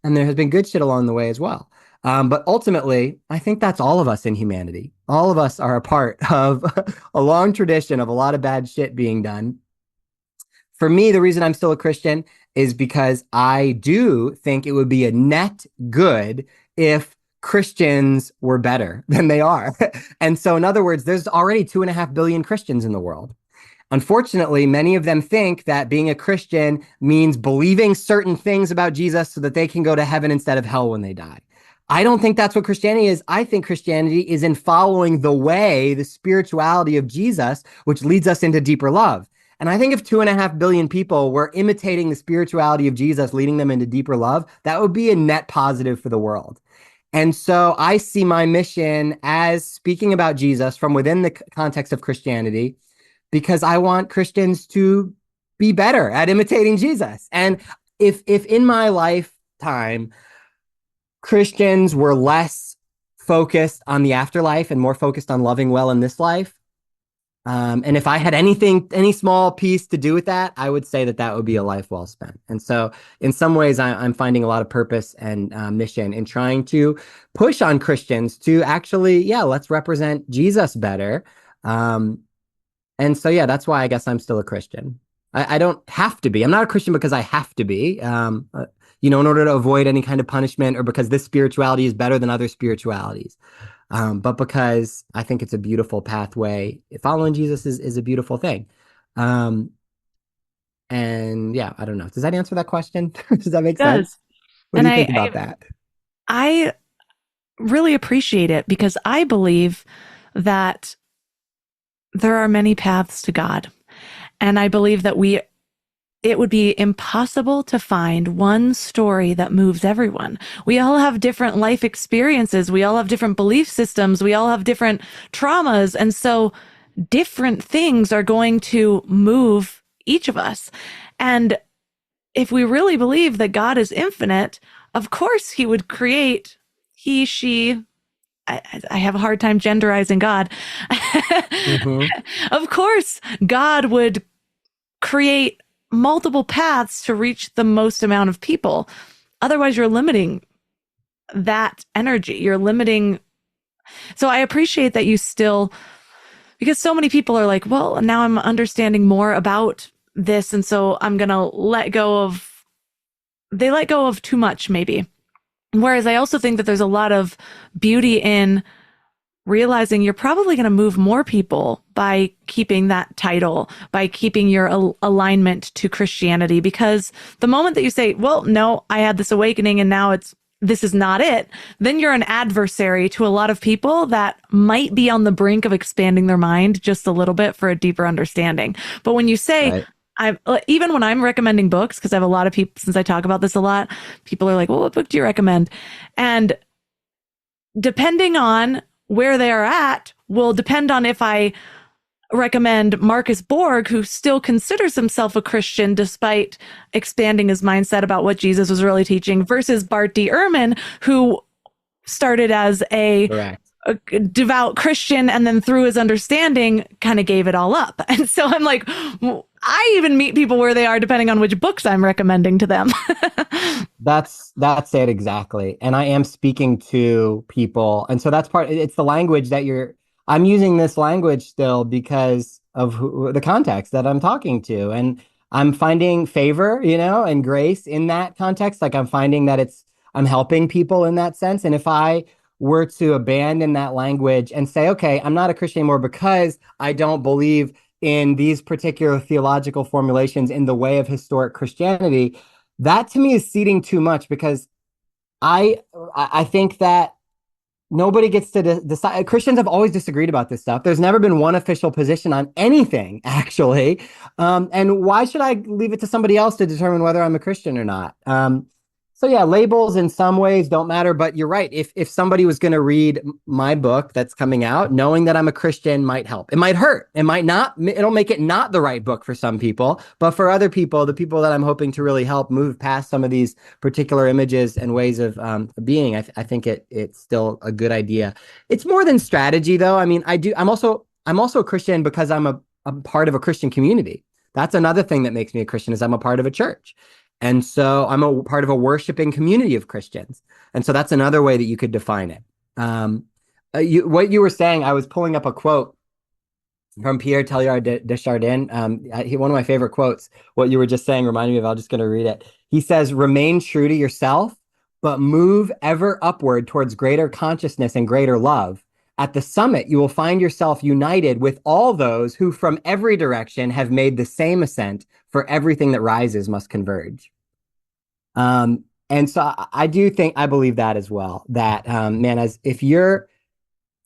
and there has been good shit along the way as well. But ultimately, I think that's all of us in humanity. All of us are a part of a long tradition of a lot of bad shit being done. For me, the reason I'm still a Christian is because I do think it would be a net good if Christians were better than they are. And so, in other words, there's already 2.5 billion Christians in the world. Unfortunately, many of them think that being a Christian means believing certain things about Jesus so that they can go to heaven instead of hell when they die. I don't think that's what Christianity is. I think Christianity is in following the way, the spirituality of Jesus, which leads us into deeper love. And I think if 2.5 billion people were imitating the spirituality of Jesus, leading them into deeper love, that would be a net positive for the world. And so I see my mission as speaking about Jesus from within the context of Christianity, because I want Christians to be better at imitating Jesus. And if in my lifetime, Christians were less focused on the afterlife and more focused on loving well in this life, and if I had any small piece to do with that, I would say that would be a life well spent. And so in some ways, I'm finding a lot of purpose and mission in trying to push on Christians to actually, let's represent Jesus better. And so, that's why I guess I'm still a Christian. I don't have to be. I'm not a Christian because I have to be, in order to avoid any kind of punishment, or because this spirituality is better than other spiritualities. But because I think it's a beautiful pathway. Following Jesus is a beautiful thing. And I don't know. Does that answer that question? Does that make sense? What do you think about that? I really appreciate it, because I believe that there are many paths to God. And I believe that it would be impossible to find one story that moves everyone. We all have different life experiences. We all have different belief systems. We all have different traumas. And so different things are going to move each of us. And if we really believe that God is infinite, of course he would create he, she. I have a hard time genderizing God. Mm-hmm. Of course, God would create multiple paths to reach the most amount of people. Otherwise, you're limiting that energy. You're limiting. So I appreciate that you still, because so many people are like, well, now I'm understanding more about this. And so I'm going to they let go of too much, maybe. Whereas I also think that there's a lot of beauty in realizing you're probably going to move more people by keeping that title, by keeping your alignment to Christianity. Because the moment that you say, well, no, I had this awakening and now this is not it, then you're an adversary to a lot of people that might be on the brink of expanding their mind just a little bit for a deeper understanding. But when you say, Right. even when I'm recommending books, because I have a lot of people, since I talk about this a lot, people are like, well, what book do you recommend? And depending on where they are at will depend on if I recommend Marcus Borg, who still considers himself a Christian despite expanding his mindset about what Jesus was really teaching, versus Bart D. Ehrman, who started as a Correct. devout Christian and then through his understanding kind of gave it all up. And so I'm like, I even meet people where they are depending on which books I'm recommending to them. That's it exactly. And I am speaking to people. And so that's it's the language I'm using this language still because of the context that I'm talking to. And I'm finding favor, and grace in that context. Like I'm finding that I'm helping people in that sense. And if I were to abandon that language and say, okay, I'm not a Christian anymore because I don't believe in these particular theological formulations in the way of historic Christianity, that to me is ceding too much, because I think that nobody gets to decide. Christians have always disagreed about this stuff. There's never been one official position on anything, actually. And why should I leave it to somebody else to determine whether I'm a Christian or not? So yeah, labels in some ways don't matter, but you're right. If somebody was going to read my book that's coming out, knowing that I'm a Christian might help. It might hurt. It might not. It'll make it not the right book for some people, but for other people, the people that I'm hoping to really help move past some of these particular images and ways of being, I think it's still a good idea. It's more than strategy, though. I mean, I'm also a Christian because I'm a part of a Christian community. That's another thing that makes me a Christian, is I'm a part of a church. And so I'm a part of a worshiping community of Christians. And so that's another way that you could define it. What you were saying, I was pulling up a quote from Pierre Teilhard de Chardin. One of my favorite quotes, what you were just saying reminded me of, I'm just going to read it. He says, remain true to yourself, but move ever upward towards greater consciousness and greater love. At the summit, you will find yourself united with all those who from every direction have made the same ascent, for everything that rises must converge. And so I believe that as well, that, man, if you're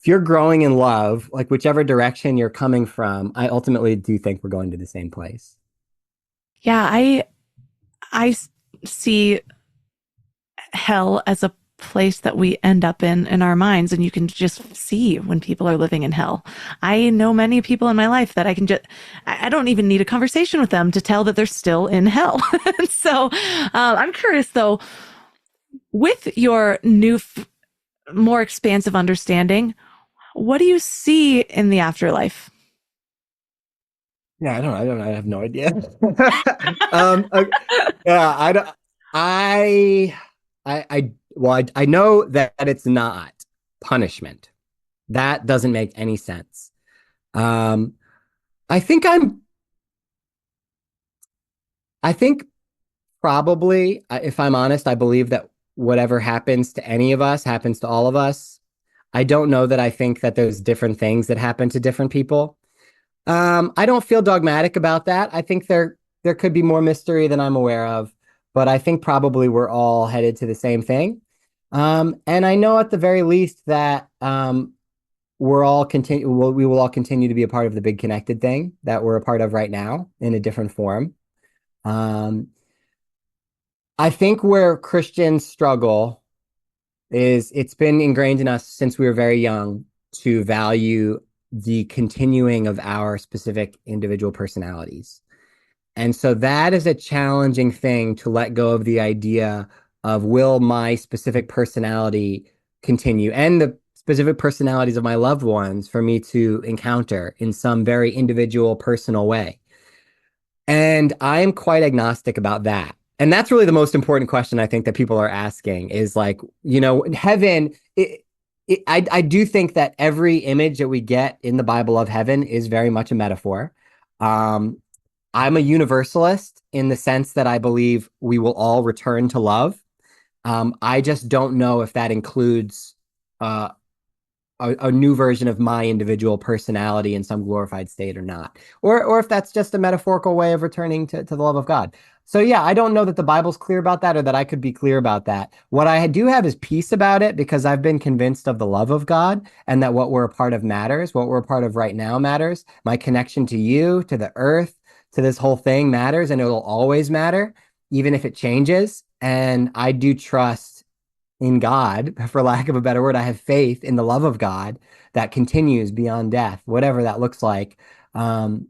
growing in love, like whichever direction you're coming from, I ultimately do think we're going to the same place. Yeah, I see hell as a place that we end up in our minds, and you can just see when people are living in hell. I know many people in my life that I don't even need a conversation with them to tell that they're still in hell. So I'm curious though, with your new, more expansive understanding, what do you see in the afterlife? Yeah, I don't, I have no idea. Yeah, I don't, I know that it's not punishment. That doesn't make any sense. Um, I think I think probably, if I'm honest, I believe that whatever happens to any of us happens to all of us. I don't know that I think that there's different things that happen to different people. I don't feel dogmatic about that. I think there could be more mystery than I'm aware of, but I think probably we're all headed to the same thing. And I know at the very least that we will all continue to be a part of the big connected thing that we're a part of right now in a different form. Um, I think where Christians struggle is it's been ingrained in us since we were very young to value the continuing of our specific individual personalities. And so that is a challenging thing to let go of the idea of will my specific personality continue and the specific personalities of my loved ones for me to encounter in some very individual, personal way. And I am quite agnostic about that. And that's really the most important question I think that people are asking is like, heaven, I do think that every image that we get in the Bible of heaven is very much a metaphor. Um, I'm a universalist in the sense that I believe we will all return to love. I just don't know if that includes uh, a new version of my individual personality in some glorified state or not, or if that's just a metaphorical way of returning to the love of God. So yeah, I don't know that the Bible's clear about that or that I could be clear about that. What I do have is peace about it because I've been convinced of the love of God and that what we're a part of matters, what we're a part of right now matters. My connection to you, to the earth, to this whole thing matters, and it'll always matter, even if it changes. And I do trust in God, for lack of a better word. I have faith in the love of God that continues beyond death, whatever that looks like. Um,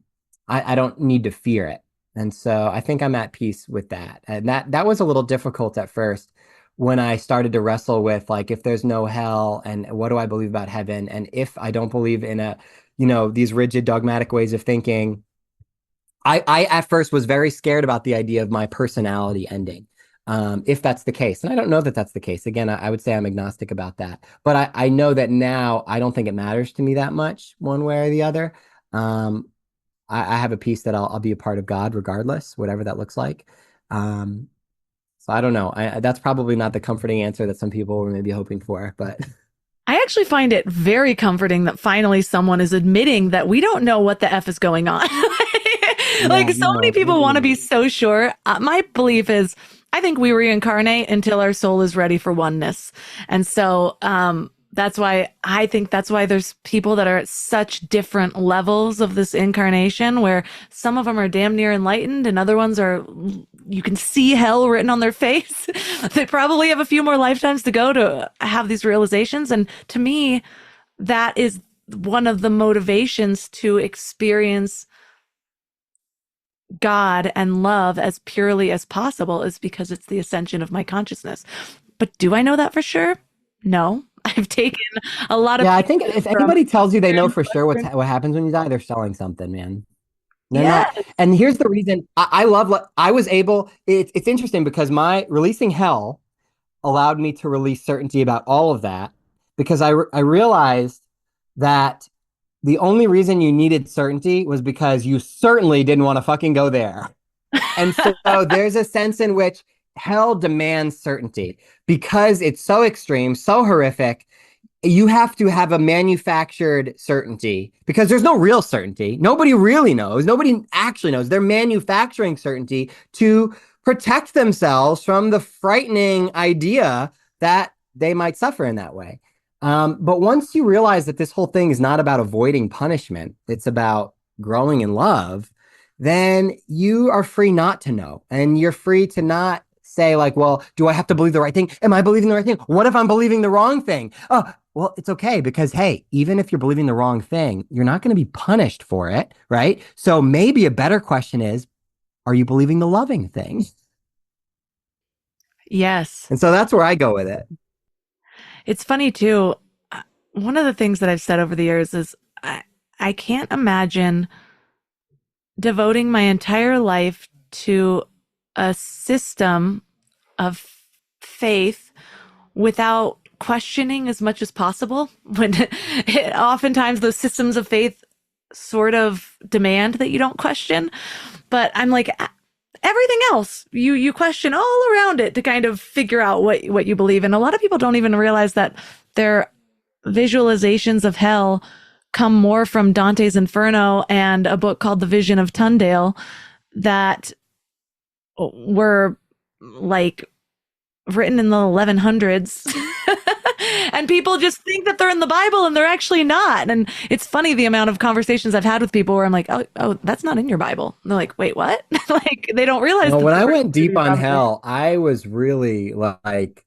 I don't need to fear it. And so I think I'm at peace with that. And that was a little difficult at first when I started to wrestle with like, if there's no hell and what do I believe about heaven? And if I don't believe in these rigid dogmatic ways of thinking, I at first was very scared about the idea of my personality ending. If that's the case. And I don't know that that's the case. Again, I would say I'm agnostic about that. But I know that now I don't think it matters to me that much one way or the other. Um, I have a piece that I'll be a part of God regardless, whatever that looks like. Um, so I don't know. That's probably not the comforting answer that some people were maybe hoping for, but I actually find it very comforting that finally someone is admitting that we don't know what the F is going on. Like yeah, so many people want to be so sure. My belief is I think we reincarnate until our soul is ready for oneness. And so that's why I think that's why there's people that are at such different levels of this incarnation, where some of them are damn near enlightened and other ones are, you can see hell written on their face. They probably have a few more lifetimes to go to have these realizations. And to me, that is one of the motivations to experience God and love as purely as possible, is because it's the ascension of my consciousness. But do I know that for sure? No. I've taken a lot of yeah, I think if anybody tells you they know for sure what happens when you die, they're selling something, man. They're not. And here's the reason I love, I was able, it's interesting because my releasing hell allowed me to release certainty about all of that because I realized that the only reason you needed certainty was because you certainly didn't want to fucking go there. And so there's a sense in which hell demands certainty because it's so extreme, so horrific. You have to have a manufactured certainty because there's no real certainty. Nobody really knows. Nobody actually knows. They're manufacturing certainty to protect themselves from the frightening idea that they might suffer in that way. But once you realize that this whole thing is not about avoiding punishment, it's about growing in love, then you are free not to know. And you're free to not say like, well, do I have to believe the right thing? Am I believing the right thing? What if I'm believing the wrong thing? Oh, well, it's okay because, hey, even if you're believing the wrong thing, you're not going to be punished for it, right? So maybe a better question is, are you believing the loving thing? Yes. And so that's where I go with it. It's funny too. One of the things that I've said over the years is I can't imagine devoting my entire life to a system of faith without questioning as much as possible. When oftentimes those systems of faith sort of demand that you don't question. But I'm like, everything else you question all around it to kind of figure out what you believe in. A lot of people don't even realize that their visualizations of hell come more from Dante's Inferno and a book called The Vision of Tundale that were like written in the 1100s. And people just think that they're in the Bible and they're actually not. And it's funny the amount of conversations I've had with people where I'm like, oh, that's not in your Bible. And they're like, wait, what? Like they don't realize. Well, when I went deep on hell, I was really like,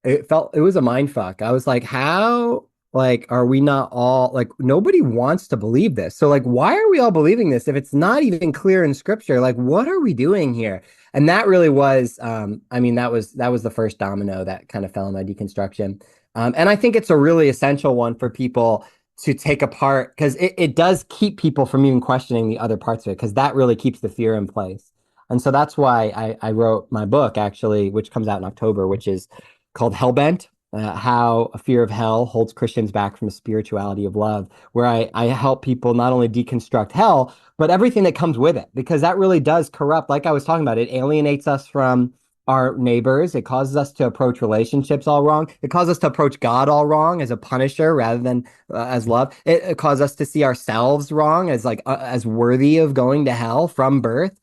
it was a mind fuck. I was like, how Like, are we not all like nobody wants to believe this? So, like, why are we all believing this if it's not even clear in scripture? Like, what are we doing here? And that really was, I mean, that was the first domino that kind of fell in my deconstruction. And I think it's a really essential one for people to take apart because it does keep people from even questioning the other parts of it because that really keeps the fear in place. And so that's why I wrote my book, actually, which comes out in October, which is called Hellbent, how a fear of hell holds Christians back from a spirituality of love, where I help people not only deconstruct hell, but everything that comes with it, because that really does corrupt, like I was talking about, it alienates us from our neighbors. It causes us to approach relationships all wrong. It causes us to approach God all wrong as a punisher rather than as love. It causes us to see ourselves wrong as like as worthy of going to hell from birth.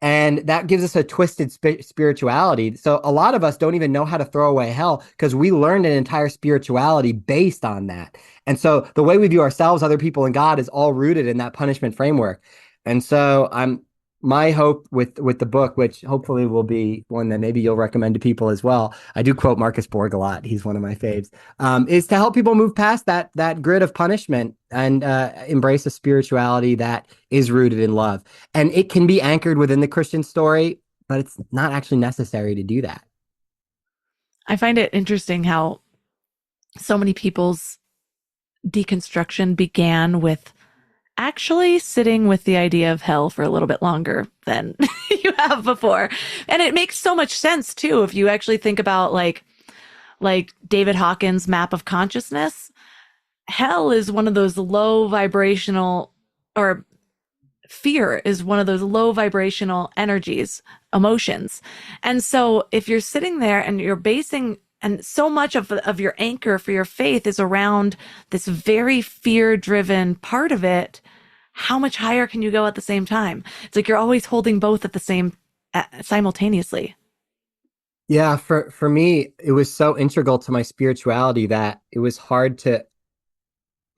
And that gives us a twisted spirituality. So a lot of us don't even know how to throw away hell because we learned an entire spirituality based on that. And so the way we view ourselves, other people, and God is all rooted in that punishment framework. And so I'm my hope with the book, which hopefully will be one that maybe you'll recommend to people as well. I do quote Marcus Borg a lot. He's one of my faves. Is to help people move past that grid of punishment and embrace a spirituality that is rooted in love. And it can be anchored within the Christian story, but it's not actually necessary to do that. I find it interesting how so many people's deconstruction began with actually sitting with the idea of hell for a little bit longer than you have before. And it makes so much sense too if you actually think about like David Hawkins' map of consciousness. Hell is one of those low vibrational, or fear is one of those low vibrational energies, emotions. And so if you're sitting there and you're basing, and so much of your anchor for your faith is around this very fear driven part of it, how much higher can you go at the same time? It's like you're always holding both at the same simultaneously. Yeah, for me, it was so integral to my spirituality that it was hard to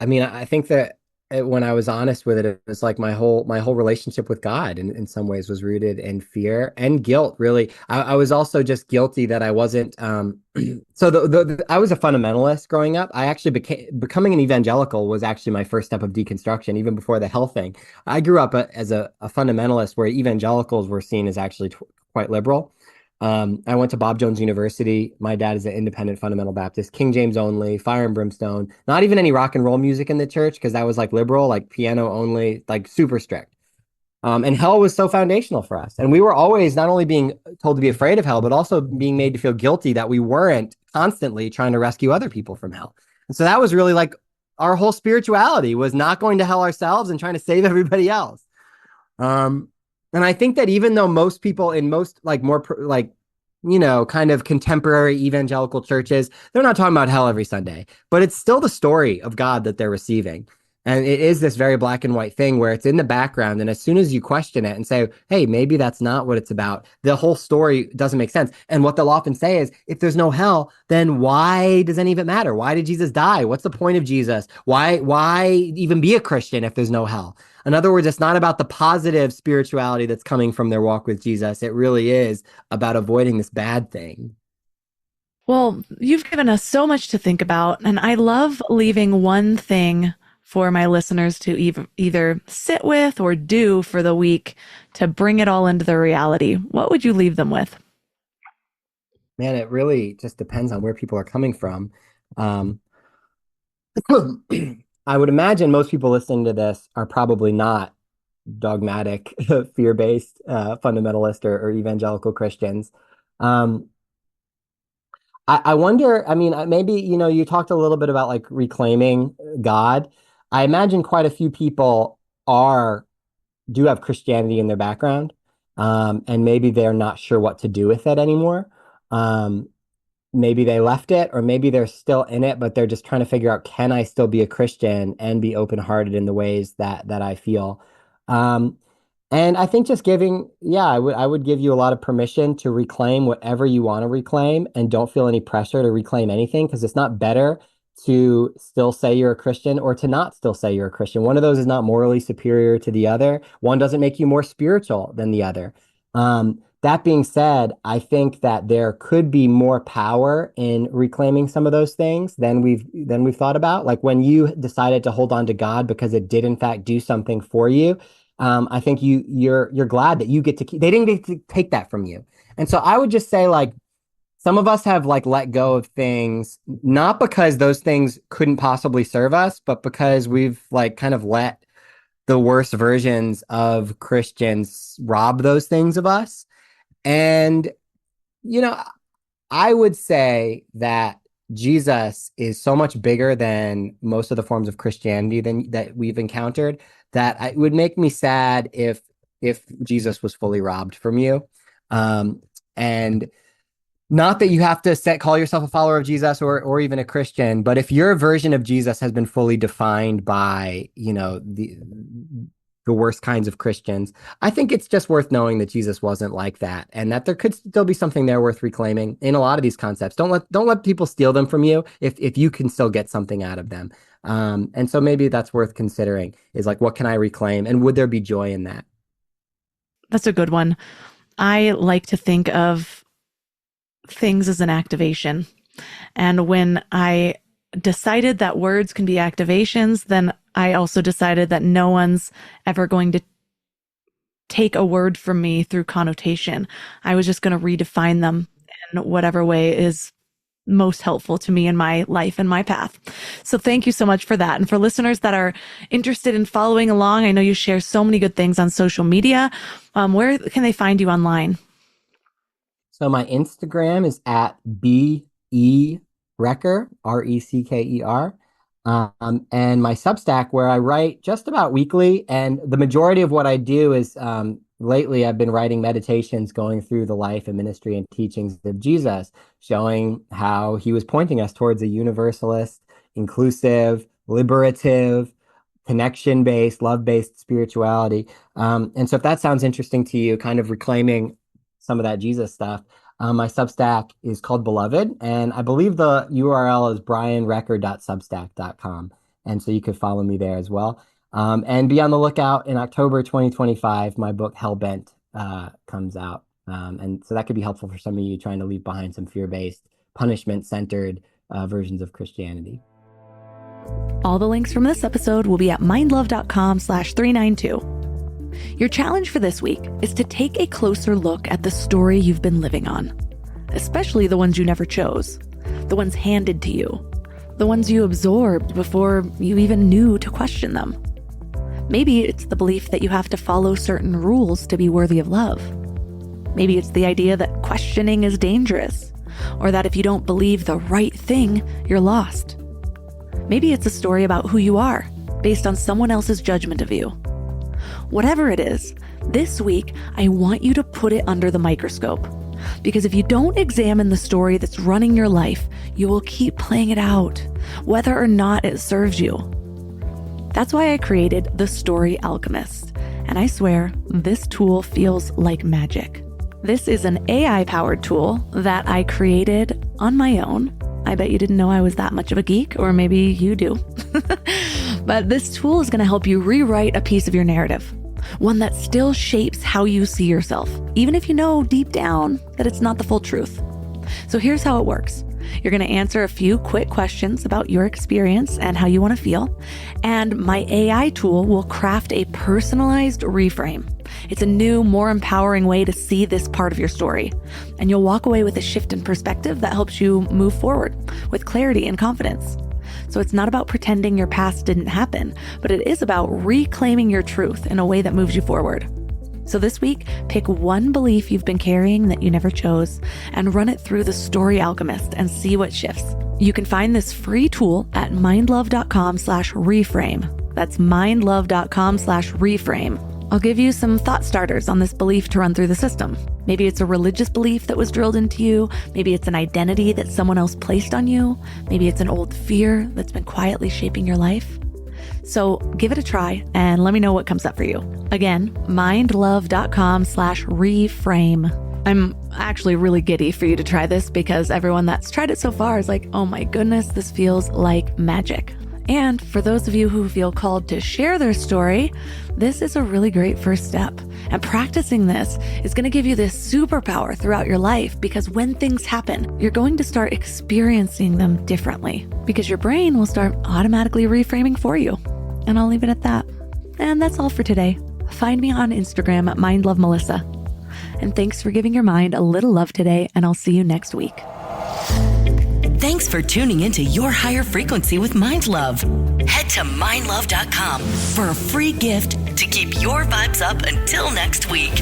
I mean, I think that when I was honest with it, it was like my whole relationship with God in some ways was rooted in fear and guilt, really. I was also just guilty that I wasn't so I was a fundamentalist growing up. I actually becoming an evangelical was actually my first step of deconstruction, even before the hell thing. I grew up as a fundamentalist where evangelicals were seen as actually quite liberal. I went to Bob Jones University. My dad is an independent fundamental Baptist, King James only, fire and brimstone, not even any rock and roll music in the church because that was like liberal, like piano only, like super strict. And hell was so foundational for us. And we were always not only being told to be afraid of hell, but also being made to feel guilty that we weren't constantly trying to rescue other people from hell. And so that was really like our whole spirituality was not going to hell ourselves and trying to save everybody else. Um, and I think that even though most people in most like more like kind of contemporary evangelical churches, they're not talking about hell every Sunday, but it's still the story of God that they're receiving. And it is this very black and white thing where it's in the background. And as soon as you question it and say, hey, maybe that's not what it's about, the whole story doesn't make sense. And what they'll often say is, if there's no hell, then why does any of it matter? Why did Jesus die? What's the point of Jesus? Why even be a Christian if there's no hell? In other words, it's not about the positive spirituality that's coming from their walk with Jesus. It really is about avoiding this bad thing. Well, you've given us so much to think about, and I love leaving one thing for my listeners to either sit with or do for the week to bring it all into their reality. What would you leave them with? Man, it really just depends on where people are coming from. Um, I would imagine most people listening to this are probably not dogmatic, fear-based, fundamentalist or evangelical Christians. Um, I wonder, I mean, maybe, you talked a little bit about like reclaiming God. I imagine quite a few people do have Christianity in their background, and maybe they're not sure what to do with it anymore. Um, Maybe they left it, or maybe they're still in it, but they're just trying to figure out, can I still be a Christian and be open-hearted in the ways that I feel? Um, and I think just yeah, I would give you a lot of permission to reclaim whatever you want to reclaim and don't feel any pressure to reclaim anything because it's not better to still say you're a Christian or to not still say you're a Christian. One of those is not morally superior to the other. One doesn't make you more spiritual than the other. That being said, I think that there could be more power in reclaiming some of those things than we've thought about. Like when you decided to hold on to God because it did in fact do something for you. I think you're glad that you get to keep. They didn't get to take that from you, and so I would just say like some of us have like let go of things not because those things couldn't possibly serve us, but because we've like kind of let the worst versions of Christians rob those things of us. And, you know, I would say that Jesus is so much bigger than most of the forms of Christianity than that we've encountered that it would make me sad if Jesus was fully robbed from you. And not that you have to call yourself a follower of Jesus or even a Christian, but if your version of Jesus has been fully defined by, the worst kinds of Christians, I think it's just worth knowing that Jesus wasn't like that, and that there could still be something there worth reclaiming in a lot of these concepts. Don't let people steal them from you if you can still get something out of them. And so maybe that's worth considering is like, what can I reclaim, and would there be joy in that? That's a good one. I like to think of things as an activation. And when I decided that words can be activations, then I also decided that no one's ever going to take a word from me through connotation. I was just going to redefine them in whatever way is most helpful to me in my life and my path. So thank you so much for that. And for listeners that are interested in following along, I know you share so many good things on social media. Where can they find you online? So my Instagram is at BE Recker, Recker. And my Substack, where I write just about weekly. And the majority of what I do is lately I've been writing meditations going through the life and ministry and teachings of Jesus, showing how he was pointing us towards a universalist, inclusive, liberative, connection-based, love-based spirituality. And so if that sounds interesting to you, kind of reclaiming some of that Jesus stuff, my Substack is called Beloved, and I believe the URL is brianrecker.substack.com. And so you could follow me there as well. And be on the lookout in October 2025, my book Hellbent comes out. And so that could be helpful for some of you trying to leave behind some fear-based, punishment-centered versions of Christianity. All the links from this episode will be at mindlove.com/392. Your challenge for this week is to take a closer look at the story you've been living on, especially the ones you never chose, the ones handed to you, the ones you absorbed before you even knew to question them. Maybe it's the belief that you have to follow certain rules to be worthy of love. Maybe it's the idea that questioning is dangerous, or that if you don't believe the right thing, you're lost. Maybe it's a story about who you are, based on someone else's judgment of you. Whatever it is, this week, I want you to put it under the microscope. Because if you don't examine the story that's running your life, you will keep playing it out, whether or not it serves you. That's why I created The Story Alchemist. And I swear, this tool feels like magic. This is an AI-powered tool that I created on my own. I bet you didn't know I was that much of a geek, or maybe you do. But this tool is going to help you rewrite a piece of your narrative, one that still shapes how you see yourself, even if you know deep down that it's not the full truth. So here's how it works. You're going to answer a few quick questions about your experience and how you want to feel, and my AI tool will craft a personalized reframe. It's a new, more empowering way to see this part of your story, and you'll walk away with a shift in perspective that helps you move forward with clarity and confidence. So it's not about pretending your past didn't happen, but it is about reclaiming your truth in a way that moves you forward. So this week, pick one belief you've been carrying that you never chose and run it through the Story Alchemist and see what shifts. You can find this free tool at mindlove.com/reframe. That's mindlove.com/reframe. I'll give you some thought starters on this belief to run through the system. Maybe it's a religious belief that was drilled into you. Maybe it's an identity that someone else placed on you. Maybe it's an old fear that's been quietly shaping your life. So give it a try and let me know what comes up for you. Again, mindlove.com/reframe. I'm actually really giddy for you to try this because everyone that's tried it so far is like, oh my goodness, this feels like magic. And for those of you who feel called to share their story, this is a really great first step. And practicing this is going to give you this superpower throughout your life, because when things happen, you're going to start experiencing them differently because your brain will start automatically reframing for you. And I'll leave it at that. And that's all for today. Find me on Instagram at mindlovemelissa. And thanks for giving your mind a little love today, and I'll see you next week. Thanks for tuning into Your Higher Frequency with Mind Love. Head to mindlove.com for a free gift to keep your vibes up until next week.